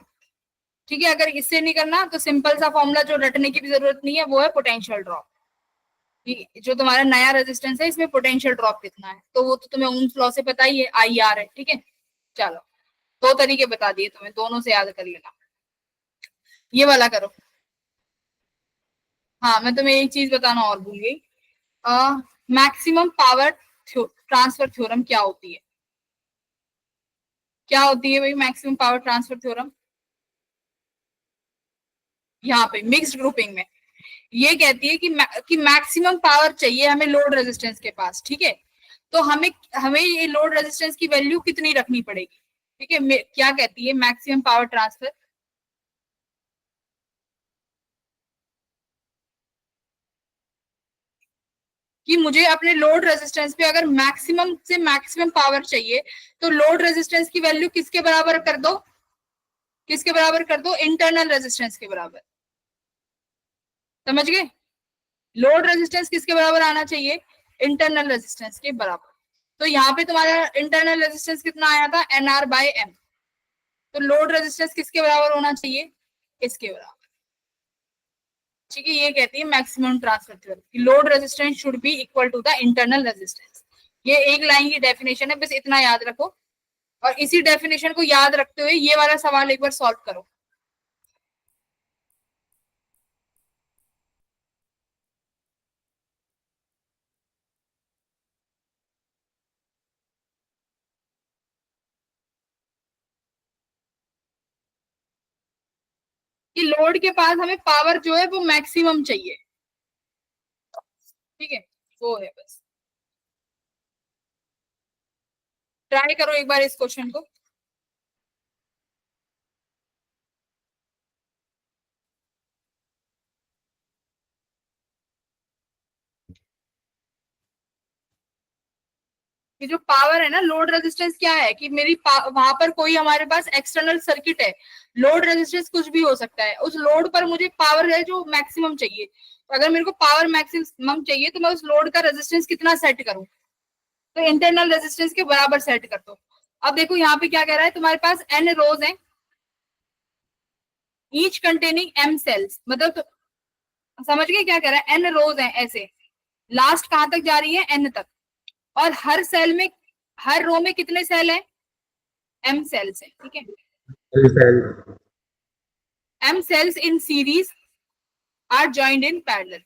ठीक है। अगर इससे नहीं करना तो सिंपल सा फॉर्मूला जो रटने की भी जरूरत नहीं है, वो है पोटेंशियल ड्रॉप। जो तुम्हारा नया रेजिस्टेंस है इसमें पोटेंशियल ड्रॉप कितना है, तो वो तो तुम्हें ओम्स लॉ से पता ही है, आई आर है, ठीक है। चलो, दो तरीके बता दिए तुम्हें, दोनों से याद कर लेना। ये वाला करो। हाँ, मैं तुम्हें एक चीज बताना और भूल गई, मैक्सिमम पावर ट्रांसफर थ्योरम क्या होती है? क्या होती है भाई मैक्सिमम पावर ट्रांसफर थ्योरम? यहाँ पे मिक्स्ड ग्रुपिंग में ये कहती है कि मैक्सिमम पावर चाहिए हमें लोड रेजिस्टेंस के पास, ठीक है। तो हमें ये लोड रेजिस्टेंस की वैल्यू कितनी रखनी पड़ेगी, ठीक है। क्या कहती है मैक्सिमम पावर ट्रांसफर? कि मुझे अपने लोड रेजिस्टेंस पे अगर मैक्सिमम से मैक्सिमम पावर चाहिए, तो लोड रेजिस्टेंस की वैल्यू किसके बराबर कर दो? किसके बराबर कर दो? इंटरनल रेजिस्टेंस के बराबर। समझ गए? लोड रेजिस्टेंस किसके बराबर आना चाहिए? इंटरनल रेजिस्टेंस के बराबर। तो यहाँ पे तुम्हारा इंटरनल रेजिस्टेंस कितना आया था? NR by M। तो लोड रेजिस्टेंस किसके बराबर होना चाहिए? इसके बराबर, ठीक है। ये कहती है मैक्सिमम ट्रांसफर थ्योरम कि load resistance should be equal to the internal resistance. ये एक लाइन की डेफिनेशन है, बस इतना याद रखो, और इसी डेफिनेशन को याद रखते हुए ये वाला सवाल एक बार सॉल्व करो। कि लोड के पास हमें पावर जो है वो मैक्सिमम चाहिए, ठीक है, वो है बस। ट्राई करो एक बार इस क्वेश्चन को। कि जो पावर है ना, लोड रेजिस्टेंस क्या है कि मेरी वहां पर कोई हमारे पास एक्सटर्नल सर्किट है, लोड रेजिस्टेंस कुछ भी हो सकता है, उस लोड पर मुझे पावर है जो मैक्सिमम चाहिए। तो अगर मेरे को पावर मैक्सिमम चाहिए तो मैं उस लोड का रेजिस्टेंस कितना सेट करूं? तो इंटरनल रेजिस्टेंस के बराबर सेट कर दो। अब देखो यहाँ पे क्या कह रहा है, तुम्हारे पास n रोज है, ईच कंटेनिंग m सेल्स, मतलब तो, समझ गए क्या कह रहा है? n रोज है ऐसे, लास्ट कहां तक जा रही है? n तक, और हर सेल में, हर रो में कितने सेल है? m सेल्स है, ठीक है। m cells in series are joined in parallel.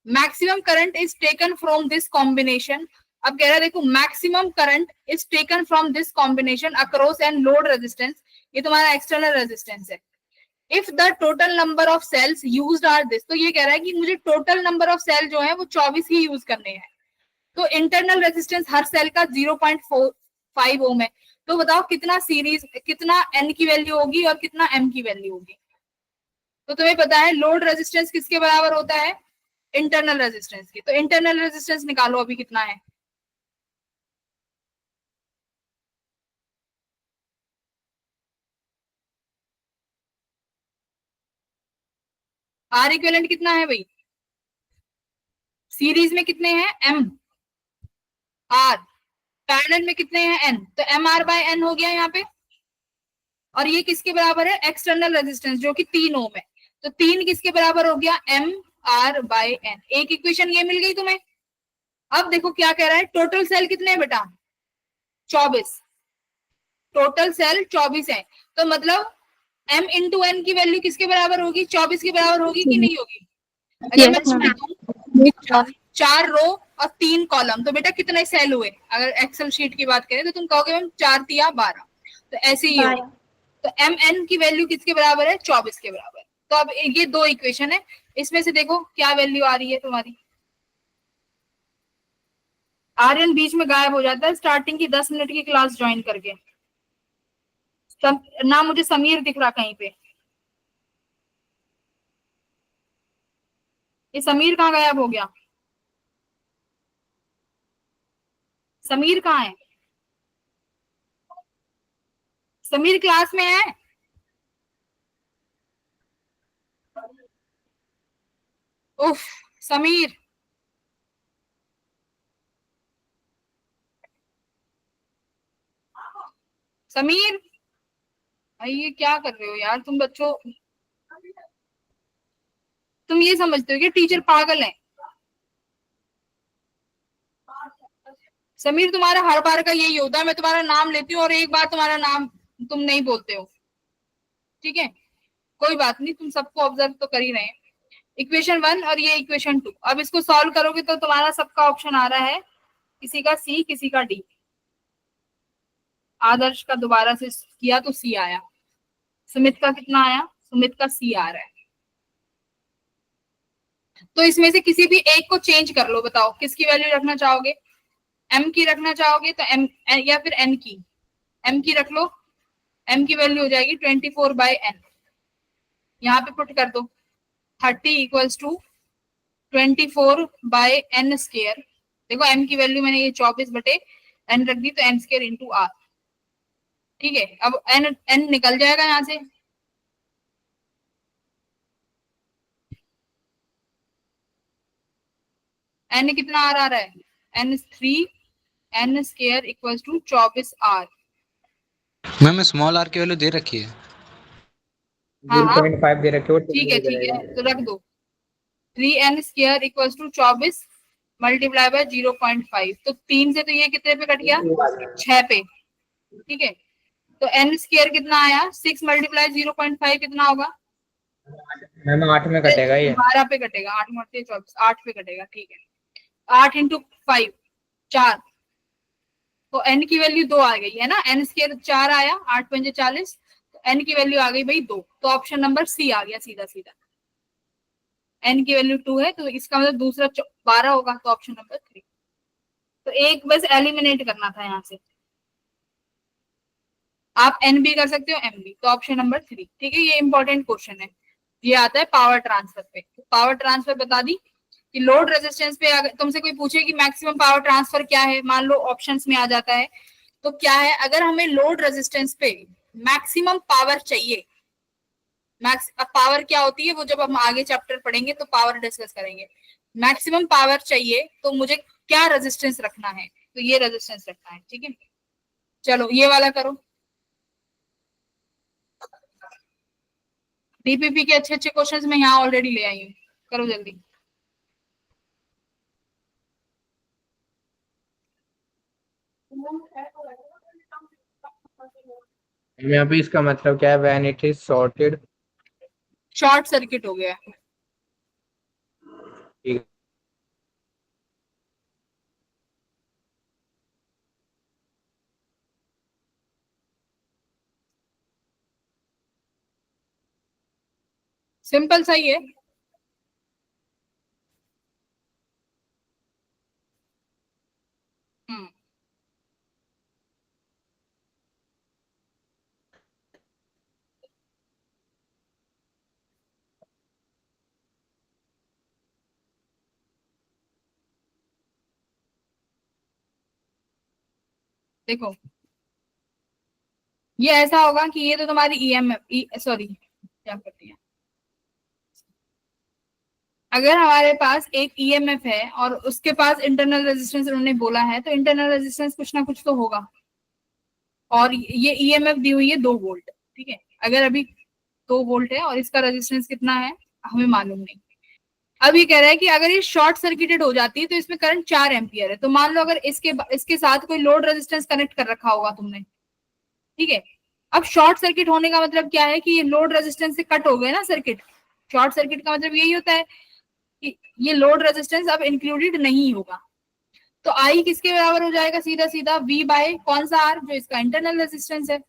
Maximum current is taken from this combination. अब कह रहा है देखो, maximum current is taken from this combination across and load resistance, ये तुम्हारा एक्सटर्नल रेजिस्टेंस है। If the total number of cells used are this, तो ये कह रहा है कि मुझे टोटल नंबर ऑफ सेल जो है वो 24 ही यूज करने हैं। तो इंटरनल रेजिस्टेंस हर सेल का 0.45 ओम है। तो बताओ कितना सीरीज, कितना n की वैल्यू होगी और कितना m की वैल्यू होगी? तो तुम्हें पता है लोड रेजिस्टेंस किसके बराबर होता है, इंटरनल रेजिस्टेंस की। तो इंटरनल रेजिस्टेंस निकालो अभी कितना है। आर इक्विवेलेंट कितना है भाई, सीरीज में कितने हैं एम आर, पैरेलल में कितने हैं एन, तो एम आर बाय एन हो गया यहाँ पे। और ये किसके बराबर है, एक्सटर्नल रेजिस्टेंस जो कि 3 ओम है, तो 3 किसके बराबर हो गया, एम आर बाय एन। एक इक्वेशन ये मिल गई तुम्हें। अब देखो क्या कह रहा है, टोटल सेल कितने हैं बेटा, 24, टोटल सेल 24 है। तो मतलब m इंटू एन की वैल्यू किसके बराबर होगी, 24 के बराबर होगी कि नहीं होगी। अगर मैं Yes, तुम्हें ma'am. दूं 4 रो और 3 कॉलम, तो बेटा कितने सेल हुए, अगर एक्सेल शीट की बात करें तो तुम कहोगे मैम 4 तिया 12, तो ऐसे ही होगा। तो एम एन की वैल्यू किसके बराबर है, 24 के बराबर। तो अब ये 2 इक्वेशन है, इसमें से देखो क्या वैल्यू आ रही है तुम्हारी। आर्यन बीच में गायब हो जाता है स्टार्टिंग की 10 मिनट की क्लास ज्वाइन करके। ना मुझे समीर दिख रहा कहीं पे, ये समीर कहाँ गायब हो गया, समीर कहाँ है, समीर क्लास में है। उफ, समीर, समीर, भाई ये क्या कर रहे हो यार तुम बच्चों, तुम ये समझते हो कि टीचर पागल है। समीर तुम्हारा हर बार का यही होता है, मैं तुम्हारा नाम लेती हूँ और एक बार तुम्हारा नाम तुम नहीं बोलते हो, ठीक है, कोई बात नहीं, तुम सबको ऑब्जर्व तो कर ही रहे हैं। इक्वेशन 1 और ये इक्वेशन 2, अब इसको सॉल्व करोगे तो तुम्हारा सबका ऑप्शन आ रहा है, किसी का सी किसी का डी। आदर्श का दोबारा से किया तो सी आया, सुमित का कितना आया, सुमित का सी आ रहा है। तो इसमें से किसी भी एक को चेंज कर लो, बताओ किसकी वैल्यू रखना चाहोगे, एम की रखना चाहोगे तो एम, या फिर एन की, एम की रख लो, एम की वैल्यू हो जाएगी 24/n, यहाँ पे पुट कर दो 30 इक्वल्स टू 24/n²। देखो एम की वैल्यू मैंने ये 24/n रख दी, तो n² इंटू आर, ठीक है। अब n निकल जाएगा यहाँ से, n कितना आ रहा है, n3n² equals to 24r। Ma'am small R की वैल्यू दे रखी है। हाँ हाँ 0.5 दे रखे हो, ठीक है तो रख दो 3n² equals to 24 multiply by 0.5, तो 3 से तो ये कितने पे कट गया, 6 पे, ठीक है। तो n² कितना आया, 6 मल्टीप्लाई 0.5 कितना होगा, मैम 8 में कटेगा ये। 12 पे कटेगा, 8 मरते 24, 8 पे कटेगा, ठीक है। 8 इंटू 5 4, तो n की वैल्यू 2 आ गई है ना, n² 4 आया, 8 पंजे 40, तो n की वैल्यू आ गई भाई 2, तो ऑप्शन नंबर सी आ गया सीधा सीधा। n की वैल्यू 2 है तो इसका मतलब दूसरा 12 होगा, तो ऑप्शन नंबर 3। तो एक बस एलिमिनेट करना था यहाँ से, आप एन भी कर सकते हो एम भी, तो ऑप्शन नंबर 3, ठीक है। ये इंपॉर्टेंट क्वेश्चन है, ये आता है पावर ट्रांसफर पे। तो पावर ट्रांसफर बता दी कि लोड रेजिस्टेंस पे अगर तुमसे कोई पूछे कि मैक्सिमम पावर ट्रांसफर क्या है, मान लो ऑप्शंस में आ जाता है, तो क्या है, अगर हमें लोड रेजिस्टेंस पे मैक्सिमम पावर चाहिए, मैक्स अब पावर क्या होती है वो जब हम आगे चैप्टर पढ़ेंगे तो पावर डिस्कस करेंगे। मैक्सिमम पावर चाहिए तो मुझे क्या रेजिस्टेंस रखना है, तो ये रेजिस्टेंस रखना है, ठीक है। चलो ये वाला करो, डीपीपी के अच्छे अच्छे क्वेश्चंस मैं यहाँ ऑलरेडी ले आई हूँ, करो जल्दी। यहाँ पे इसका मतलब क्या है, when it is sorted. Short circuit हो गया है। सिंपल सही है। हम्म, देखो ये ऐसा होगा कि ये तो तुम्हारी ईएमएफ सॉरी क्या करती है, अगर हमारे पास एक ईएमएफ है और उसके पास इंटरनल रेजिस्टेंस उन्होंने बोला है, तो इंटरनल रेजिस्टेंस कुछ ना कुछ तो होगा, और ये ईएमएफ दी हुई है 2 वोल्ट, ठीक है। अगर अभी 2 वोल्ट है और इसका रेजिस्टेंस कितना है हमें मालूम नहीं। अब ये कह रहा है कि अगर ये शॉर्ट सर्किटेड हो जाती है तो इसमें करंट 4 एम्पियर है। तो मान लो अगर इसके साथ कोई लोड रेजिस्टेंस कनेक्ट कर रखा होगा तुमने, ठीक है। अब शॉर्ट सर्किट होने का मतलब क्या है कि ये लोड रेजिस्टेंस से कट हो गए ना सर्किट। शॉर्ट सर्किट का मतलब यही होता है कि ये लोड रेजिस्टेंस अब इंक्लूडेड नहीं होगा। तो आई किसके बराबर हो जाएगा, सीधा सीधा V बाय कौन सा R, जो इसका इंटरनल रेजिस्टेंस है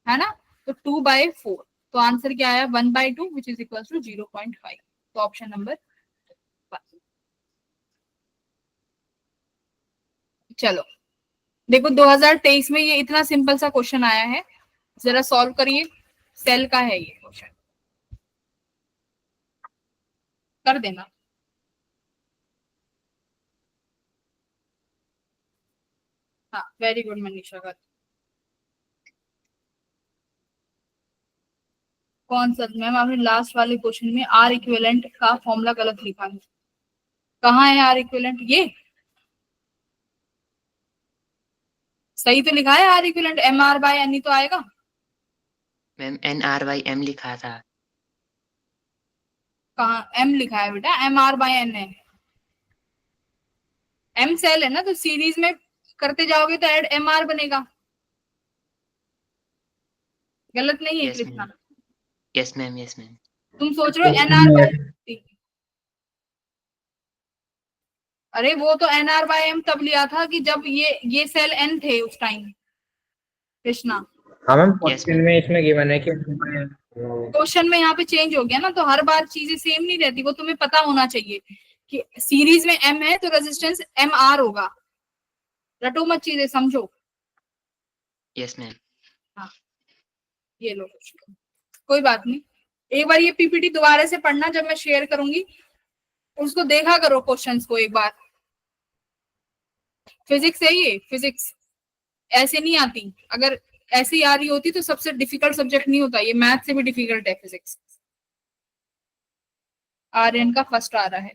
ना। तो 2/4, तो आंसर क्या आया 1/2 विच इज इक्वल टू 0.5। तो ऑप्शन नंबर 1। चलो देखो 2023 में ये इतना सिंपल सा क्वेश्चन आया है, जरा सॉल्व करिए। सेल का है ये क्वेश्चन, कर देना। हाँ वेरी गुड मनीषा कर। कौन सा मैम, आपने लास्ट वाले क्वेश्चन में आर इक्विवेलेंट का फॉर्मूला गलत लिखा है। कहाँ है आर इक्विवेलेंट, ये सही तो लिखा है आर इक्विवेलेंट, MR/N ही तो आएगा। मैम NR/M लिखा था। कहाँ M लिखा है बेटा, MR/N है। M सेल है ना, तो सीरीज में करते जाओगे तो ऐड MR बनेगा। गलत नहीं है यस लिखना। Ma'am, yes ma'am, yes ma'am. तुम सोच रहे हो NR/M, अरे वो तो NR/M तब लिया था कि जब ये सेल N थे उस टाइम कृष्णा। हाँ मैम, Yes, क्वेश्चन में इसमें गिवन है कि क्वेश्चन में यहाँ पे चेंज हो गया ना, तो हर बार चीजें सेम नहीं रहती, वो तुम्हें पता होना चाहिए कि सीरीज में M है तो रेजिस्टेंस MR होगा। रटो मत चीजें, समझो। Yes ma'am. हाँ ये लो, कोई बात नहीं। एक बार ये पीपीटी दोबारा से पढ़ना, जब मैं शेयर करूंगी उसको देखा करो क्वेश्चंस को एक बार। फिजिक्स है ये, फिजिक्स ऐसे नहीं आती। अगर ऐसे ही आ रही होती तो सबसे डिफिकल्ट सब्जेक्ट नहीं होता, ये मैथ से भी डिफिकल्ट है फिजिक्स। आर्यन का फर्स्ट आ रहा है,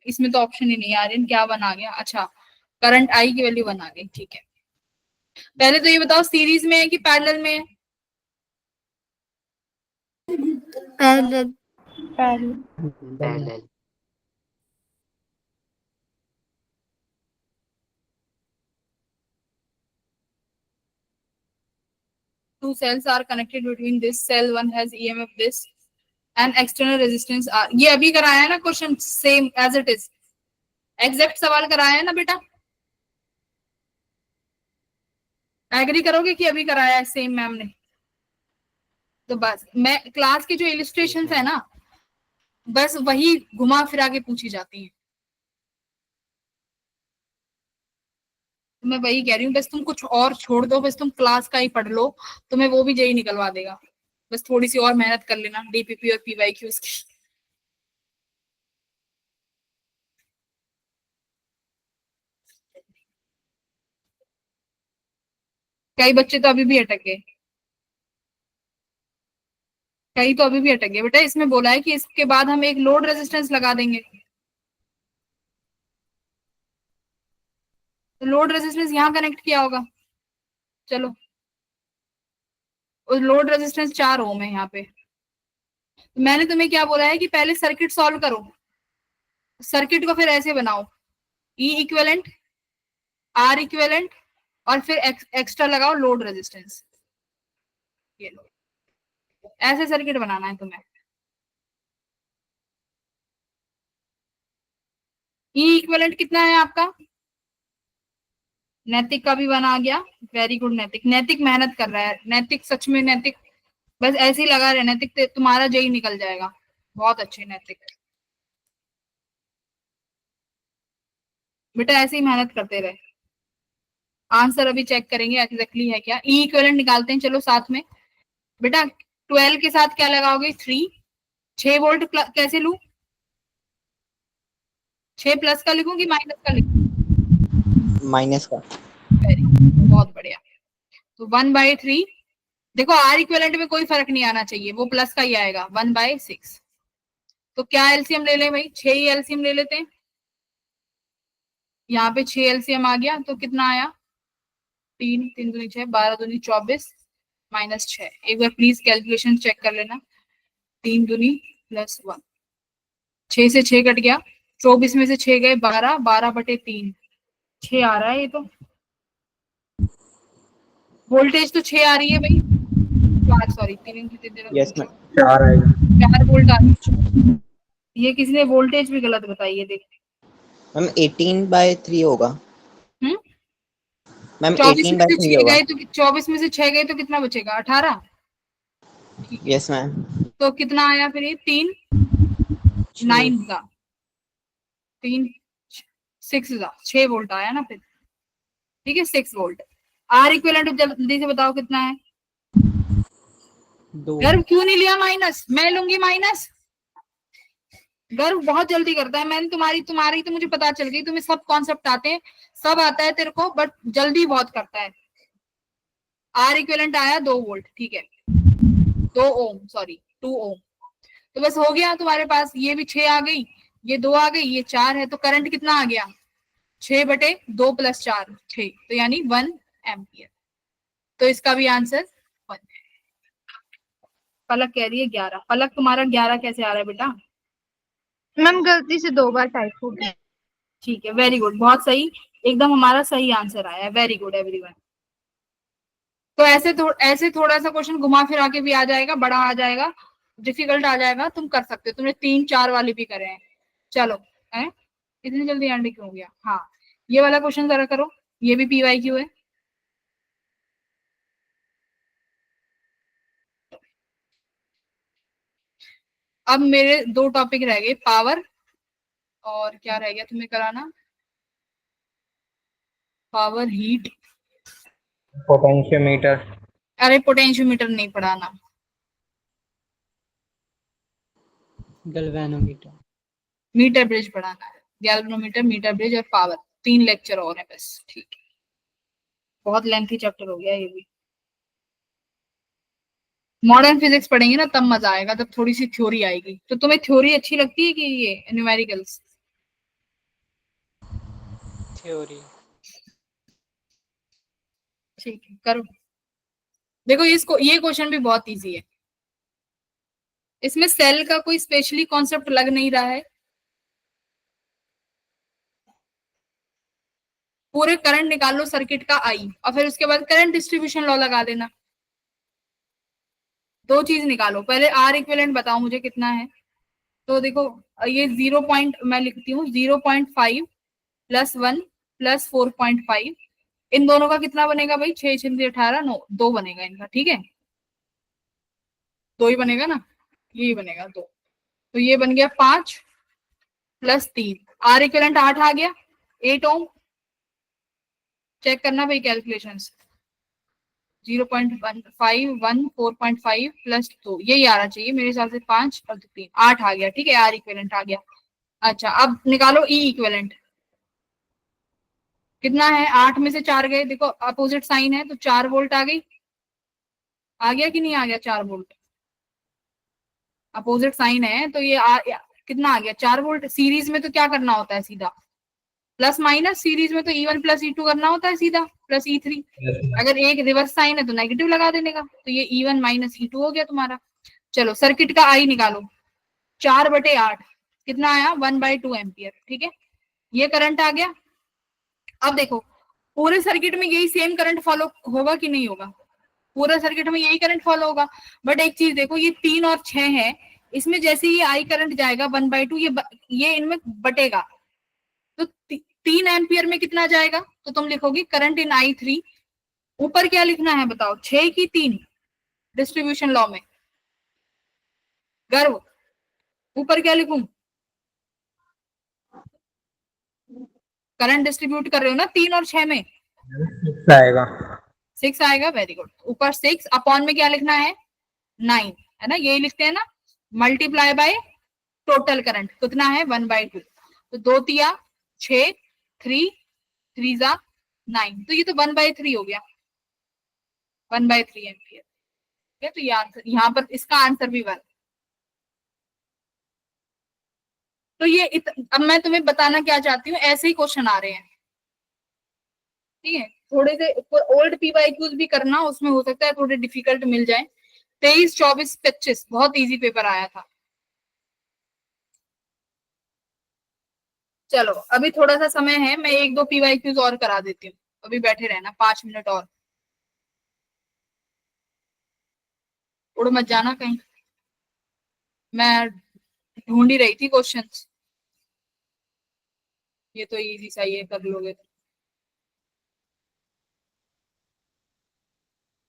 इसमें तो ऑप्शन ही नहीं है। आर्यन क्या बना गया, अच्छा करंट आई की वैल्यू बना गई, ठीक है। पहले तो ये बताओ सीरीज में है कि पैरेलल में है। Parallel. Parallel. Two cells are connected between this cell, one has EMF this and external resistance R। ये अभी कराया है ना question, same as it is, exact सवाल कराया है ना बेटा। एग्री करोगे कि अभी कराया है सेम मैम ने। तो बस मैं क्लास के जो इलिस्ट्रेशंस है ना, बस वही घुमा फिरा के पूछी जाती हैं। तो मैं वही कह रही हूँ, बस तुम कुछ और छोड़ दो, बस तुम क्लास का ही पढ़ लो, तुम्हें वो भी जेई निकलवा देगा। बस थोड़ी सी और मेहनत कर लेना डीपीपी और पीवाईक्यूज की। कई बच्चे तो अभी भी अटक गए, कई तो अभी भी अटक गए बेटा। इसमें बोला है कि इसके बाद हम एक लोड रेजिस्टेंस लगा देंगे, तो लोड रेजिस्टेंस यहाँ कनेक्ट किया होगा। चलो और लोड रेजिस्टेंस 4 ओम है यहाँ पे। तो मैंने तुम्हें क्या बोला है कि पहले सर्किट सॉल्व करो। सर्किट को फिर ऐसे बनाओ, ई इक्विवेलेंट, आर इक्विवेलेंट और फिर एक्स्ट्रा लगाओ लोड रेजिस्टेंस। ये लो, ऐसे सर्किट बनाना है तुम्हें। ई इक्विवेलेंट कितना है आपका, नैतिक का भी बना गया, वेरी गुड। नैतिक, नैतिक मेहनत कर रहा है, नैतिक सच में, नैतिक बस ऐसे ही लगा रहे, नैतिक तुम्हारा जेई निकल जाएगा। बहुत अच्छे नैतिक बेटा, ऐसे ही मेहनत करते रहे। आंसर अभी चेक करेंगे एग्जैक्टली है क्या। ई इक्विवेलेंट निकालते हैं चलो साथ में। बेटा 12 के साथ क्या लगाओगे, 3। 6 वोल्ट कैसे लू, 6 प्लस का लिखूं कि माइनस का लिखूं, माइनस का। वेरी बहुत बढ़िया। तो 1/3, देखो आर इक्विवेलेंट में कोई फर्क नहीं आना चाहिए, वो प्लस का ही आएगा 1/6। तो क्या एलसीएम ले लें भाई, 6 ही एलसीएम ले लेते हैं। यहाँ पे 6 एलसीएम आ गया तो कितना आया, 3 3 दूनी 6, 12 दूनी 24 -6। एक बार प्लीज कैलकुलेशन चेक कर लेना। 3 दूनी +1, 6 से 6 कट गया, 24 में से 6 गए 12, 12/3 6 आ रहा है। ये तो वोल्टेज तो 6 आ रही है भाई, 4 सॉरी 3 यस मैम। 4 आएगा। 4 वोल्ट आ रही है। ये किसी ने वोल्टेज भी गलत बताई है, देख। मैम 18/3 होगा। मैम 24 में से 18/3 6 होगा। गए तो 24 में से 6 गए तो कितना बचेगा, 18। Yes ma'am. तो कितना आया फिर ये 3 9 का 3 6 का 6 वोल्ट आया ना फिर, ठीक है 6 वोल्ट। आर इक्विवेलेंट जल्दी से बताओ कितना है। 2। गर्व क्यों नहीं लिया माइनस, मैं लूंगी माइनस। गर्व बहुत जल्दी करता है, मैंने तुम्हारी तो मुझे पता चल गई, तुम्हें सब कॉन्सेप्ट आते हैं, सब आता है तेरे को, बट जल्दी बहुत करता है। आर इक्विवेलेंट आया 2 वोल्ट, ठीक है 2 ओम, सॉरी 2 ओम। तो बस हो गया तुम्हारे पास, ये भी 6 आ गई, ये 2 आ गई, ये 4 है, तो करंट कितना आ गया, 6/2 + 4 6, तो यानी 1 एम्पियर। तो इसका भी आंसर 1 है। पलक कह रही है 11। पलक तुम्हारा 11 कैसे आ रहा है बेटा। मैम गलती से 2 बार टाइप हो गया। ठीक है, वेरी गुड, बहुत सही, एकदम हमारा सही आंसर आया है, वेरी गुड एवरीवन। तो ऐसे थोड़ा सा क्वेश्चन घुमा फिरा के भी आ जाएगा, बड़ा आ जाएगा, डिफिकल्ट आ जाएगा, तुम कर सकते हो। तुमने 3 4 वाले भी करे हैं। चलो है, इतनी जल्दी एंड क्यों हो गया। हाँ, ये वाला क्वेश्चन जरा करो, ये भी PYQ है। अब मेरे 2 टॉपिक रह गए, पावर और क्या रह गया तुम्हें कराना, पावर हीट। पोटेंशियोमीटर। अरे पोटेंशियोमीटर नहीं पढ़ाना, गैल्वेनोमीटर। मीटर ब्रिज पढ़ाना है। गैल्वेनोमीटर, मीटर ब्रिज और पावर, 3 लेक्चर और है बस, ठीक है। बहुत लेंथी चैप्टर हो गया ये भी। मॉडर्न फिजिक्स पढ़ेंगे ना तब मजा आएगा, तब थोड़ी सी थ्योरी आएगी। तो तुम्हें थ्योरी अच्छी लगती है कि ये न्यूमेरिकल्स। थ्योरी। ठीक है करो। देखो ये क्वेश्चन भी बहुत इजी है, इसमें सेल का कोई स्पेशली कॉन्सेप्ट लग नहीं रहा है। पूरे करंट निकाल लो सर्किट का आई, और फिर उसके बाद करंट डिस्ट्रीब्यूशन लॉ लगा देना। 2 चीज निकालो, पहले आर इक्विवेलेंट बताओ मुझे कितना है। तो देखो ये 0 पॉइंट मैं लिखती हूँ, 0.5 + 1 + 4.5, इन दोनों का कितना बनेगा भाई, 6 6 18 9, 2 बनेगा इनका, ठीक है 2 ही बनेगा ना, यही बनेगा 2। तो ये बन गया 5 + 3, आर इक्विवेलेंट 8 आ गया, 8 ओम। चेक करना भाई कैलकुलेशंस, 0.15 1 4.5 + 2, यही आना चाहिए मेरे हिसाब से, 5 और 3 8 आ गया, ठीक है आर इक्विवेलेंट आ गया। अच्छा अब निकालो ई इक्विवेलेंट कितना है, 8 में से 4 गए, देखो अपोजिट साइन है तो 4 वोल्ट आ गई, आ गया कि नहीं आ गया 4 वोल्ट, अपोजिट साइन है तो ये कितना आ गया 4 वोल्ट। सीरीज में तो क्या करना होता है सीधा प्लस माइनस, सीरीज में तो E1 + E2 करना होता है सीधा, प्लस E3। अगर एक रिवर्स साइन है तो नेगेटिव लगा देने का, तो ये E1 - E2 हो गया तुम्हारा। चलो सर्किट का आई निकालो, 4/8 कितना आया, 1/2 एम्पियर, ठीक है ये करंट आ गया। अब देखो पूरे सर्किट में यही सेम करंट फॉलो होगा कि नहीं होगा, पूरा सर्किट में यही करंट फॉलो होगा। बट एक चीज देखो, ये 3 और 6 है, इसमें जैसे ये आई करंट जाएगा 1/2, ये इनमें बटेगा, तो 3 एम्पियर में कितना जाएगा, तो तुम लिखोगी करंट इन I3। ऊपर क्या लिखना है बताओ, 6 की 3 डिस्ट्रीब्यूशन लॉ में। गर्व ऊपर क्या लिखूं, करंट डिस्ट्रीब्यूट कर रहे हो ना 3 और 6 में, 6 आएगा। 6 आएगा, वेरी गुड। ऊपर 6 अपॉन में क्या लिखना है 9, है ना, यही लिखते हैं ना, मल्टीप्लाई बाय टोटल करंट कितना है 1/2। तो 2 तिया 6, 3 3 जा 9, तो ये तो 1/3 हो गया, 1/3 एम्पियर। ठीक है, तो ये आंसर, यहाँ पर इसका आंसर भी 1। तो ये अब मैं तुम्हें बताना क्या चाहती हूँ, ऐसे ही क्वेश्चन आ रहे हैं। ठीक है, थोड़े से ओल्ड PYQs भी करना, उसमें हो सकता है थोड़े डिफिकल्ट मिल जाए। 23, 24, 25 बहुत इजी पेपर आया था। चलो अभी थोड़ा सा समय है, मैं 1-2 PYQs और करा देती हूँ, अभी बैठे रहना 5 मिनट और, उड़ मत जाना कहीं, मैं ढूंढ ही रही थी क्वेश्चंस। ये तो इजी सा, ये कर लोगे।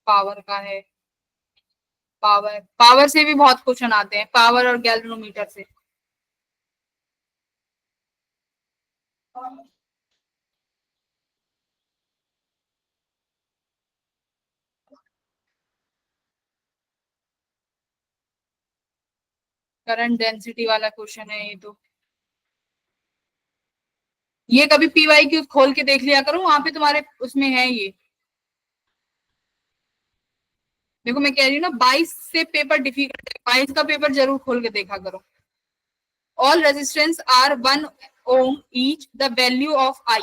पावर का है, पावर से भी बहुत क्वेश्चन आते हैं, पावर और गैल्वेनोमीटर से। करंट डेंसिटी वाला क्वेश्चन है ये तो। ये कभी PYQ खोल के देख लिया करो, वहां पे तुम्हारे उसमें है ये। देखो मैं कह रही हूँ ना, 22 से पेपर डिफिकल्ट है, 22 का पेपर जरूर खोल के देखा करो। All resistance R 1 ohm each, the value of I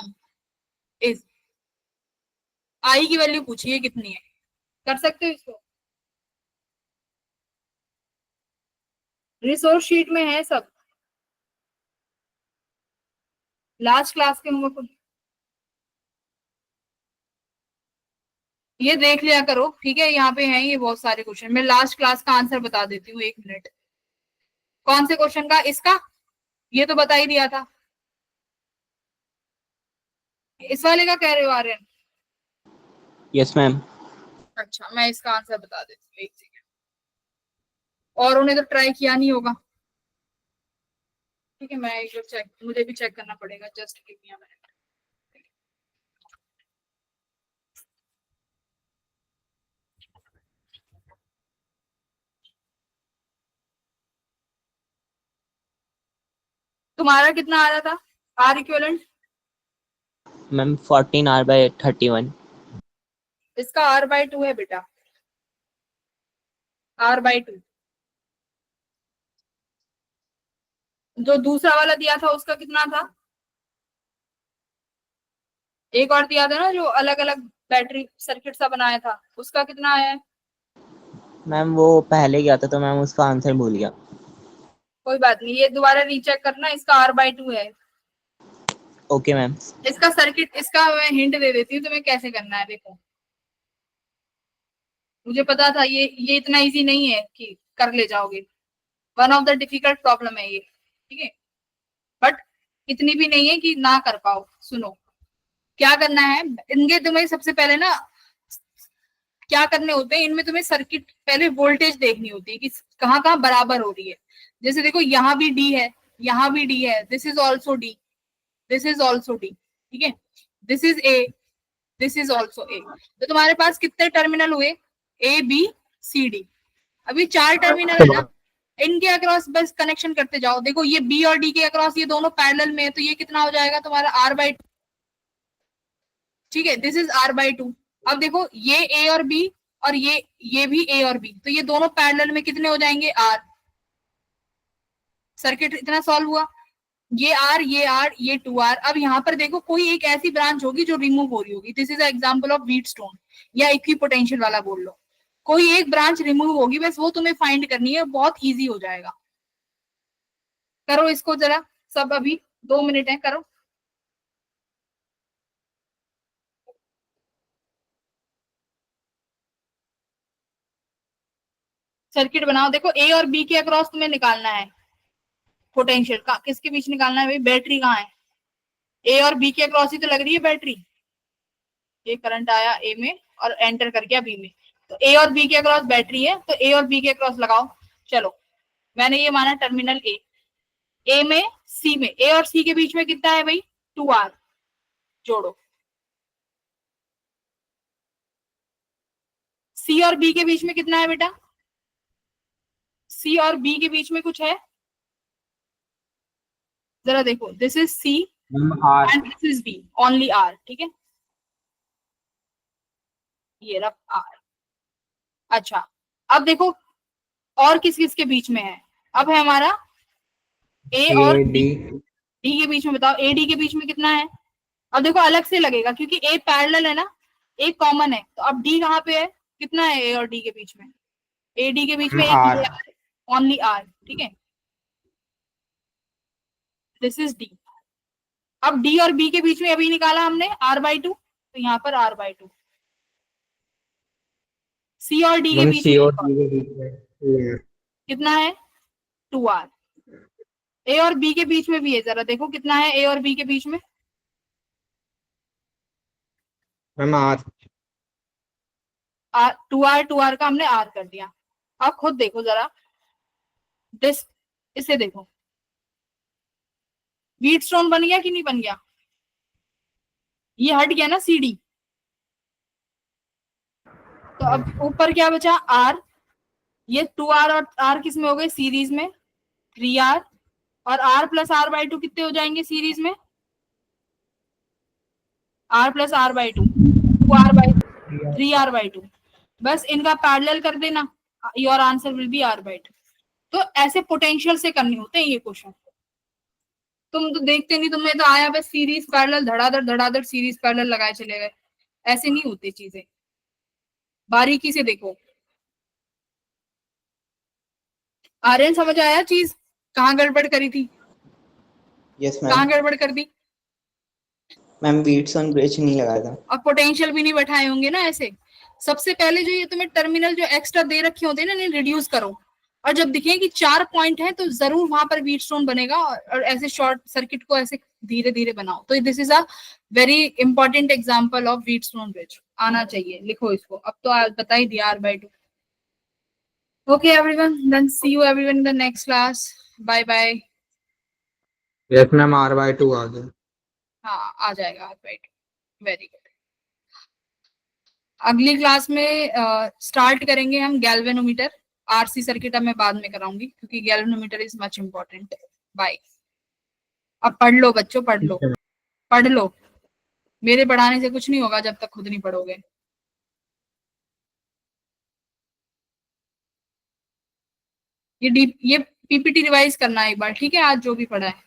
is, I की वैल्यू पूछिए कितनी है, कर सकते हो इसको, रिसोर्स शीट में है सब, लास्ट क्लास के होंगे, ये देख लिया करो। ठीक है, यहाँ पे है ये बहुत सारे क्वेश्चन, मैं लास्ट क्लास का आंसर बता देती हूँ, 1 मिनट। कौन से क्वेश्चन का? इसका, ये तो बता ही दिया था। इस वाले का कह रहे हो आर्यन? Yes ma'am. अच्छा, मैं इसका आंसर बता देती हूँ, एक सेकेंड, और उन्हें तो ट्राई किया नहीं होगा। ठीक है, मैं एक बार चेक, मुझे भी चेक करना पड़ेगा, just give me a minute. तुम्हारा कितना आ रहा था R इक्विवेलेंट? Ma'am 14R/31। इसका R/2 है बेटा, R/2। जो दूसरा वाला दिया था उसका कितना था? एक और दिया था ना जो अलग अलग बैटरी सर्किट सा बनाया था, उसका कितना आया है? मैम वो पहले गया था तो मैम उसका आंसर भूल गया। कोई बात नहीं, ये दोबारा रीचेक करना, इसका R/2 है। Okay ma'am. इसका सर्किट, इसका मैं हिंट दे देती हूँ तुम्हें कैसे करना है। देखो, मुझे पता था ये इतना इजी नहीं है कि कर ले जाओगे, one of the difficult problem है ये। ठीक है, बट इतनी भी नहीं है कि ना कर पाओ। सुनो क्या करना है, इनके तुम्हें सबसे पहले ना क्या करने होते हैं, इनमें तुम्हें सर्किट पहले वोल्टेज देखनी होती है कि कहाँ कहाँ बराबर हो रही है। जैसे देखो यहाँ भी D है, यहाँ भी D है, this is also D, this is also D। ठीक है, this is A, this is also A। तो तुम्हारे पास कितने टर्मिनल हुए? A B C D। अभी 4 टर्मिनल है ना, इनके अक्रॉस बस कनेक्शन करते जाओ। देखो ये B और D के अक्रॉस ये दोनों पैरेलल में है, तो ये कितना हो जाएगा तुम्हारा R/2। ठीक है, दिस इज R/2। अब देखो ये A और B और ये भी A और B, तो ये दोनों पैरेलल में कितने हो जाएंगे? R। सर्किट इतना सॉल्व हुआ, ये R, ये R, ये 2R। अब यहाँ पर देखो कोई एक ऐसी ब्रांच होगी जो रिमूव हो रही होगी, this is example of Wheatstone या इक्विपोटेंशियल वाला बोल लो। कोई एक ब्रांच रिमूव होगी, बस वो तुम्हें फाइंड करनी है, बहुत इजी हो जाएगा। करो इसको जरा सब, अभी 2 मिनट है, करो। सर्किट बनाओ। देखो A और B के अक्रॉस तुम्हें निकालना है पोटेंशियल का, किसके बीच निकालना है भाई? बैटरी कहाँ है? A और B के अक्रॉस ही तो लग रही है बैटरी। ये करंट आया A में और एंटर कर गया B में, तो A और B के अक्रॉस बैटरी है, तो A और B के अक्रॉस लगाओ। चलो मैंने ये माना टर्मिनल A में C में, A और C के बीच में कितना है भाई? 2R। जोड़ो। C और B के बीच में कितना है बेटा? C और B के बीच में कुछ है? जरा देखो, this is C R and this is B, only R। ठीक है, ये रहा आर। अच्छा अब देखो और किस किस के बीच में है, अब है हमारा ए और डी डी के बीच में, बताओ ए डी के बीच में कितना है। अब देखो अलग से लगेगा क्योंकि ए पैरेलल है ना, ए कॉमन है, तो अब डी कहाँ पे है, कितना है ए और डी के बीच में, ए डी के बीच में आर ओनली आर, ठीक है, दिस इज डी। अब डी और बी के बीच में अभी निकाला हमने r/2, तो यहाँ पर r/2। सी और डी के बीच सी और में डी के बीच में कितना है 2r। ए और बी के बीच में भी है, जरा देखो कितना है ए और बी के बीच में, मैम आर 2r का हमने r कर दिया। अब खुद देखो जरा दिस, इसे देखो व्हीटस्टोन बन गया कि नहीं बन गया, ये हट गया ना सी डी, तो अब ऊपर क्या बचा आर, ये 2r और r किस में हो गए सीरीज में 3r, और r प्लस r/2 कितने हो जाएंगे सीरीज में, r plus r/2 2r/2 3r/2, बस इनका पैरेलल कर देना, your answer will be r/2। तो ऐसे पोटेंशियल से करने होते हैं ये क्वेश्चन, तुम तो देखते नहीं, तुम्हें तो आया बस सीरीज पैरेलल धड़ाधड़ सीरीज पैरेलल लगाए चले गए, ऐसे नहीं होती चीजें, बारीकी से देखो। आर्यन समझ आया चीज कहाँ गड़बड़ करी थी, यस कहाँ मैम। गड़बड़ कर दी, मैम व्हीटस्टोन ब्रिज नहीं लगाया था। अब पोटेंशियल भी नहीं बैठाए होंगे ना ऐसे। सबसे पहले जो ये तुम्हें टर्मिनल जो एक्स्ट्रा दे रखे होते हैं ना, इन्हें रिड्यूस करो, और जब दिखे कि 4 पॉइंट है तो जरूर वहां पर व्हीटस्टोन बनेगा, और ऐसे शॉर्ट सर्किट को ऐसे धीरे धीरे बनाओ। तो this is a very important example of Wheatstone bridge, आना चाहिए, लिखो इसको। अब तो आज बता ही दिया r/2। Okay everyone, then see you everyone in the next class, bye bye. Yes ma'am r/2 आ गया। हाँ आ जाएगा r/2, वेरी गुड। अगली क्लास में स्टार्ट करेंगे हम गैल्वेनोमीटर, आरसी सर्किट अब मैं बाद में कराऊंगी क्योंकि galvanometer is much important. Bye. अब पढ़ लो बच्चों, पढ़ लो पढ़ लो, मेरे पढ़ाने से कुछ नहीं होगा जब तक खुद नहीं पढ़ोगे। ये पीपीटी रिवाइज करना है एक बार, ठीक है, आज जो भी पढ़ा है।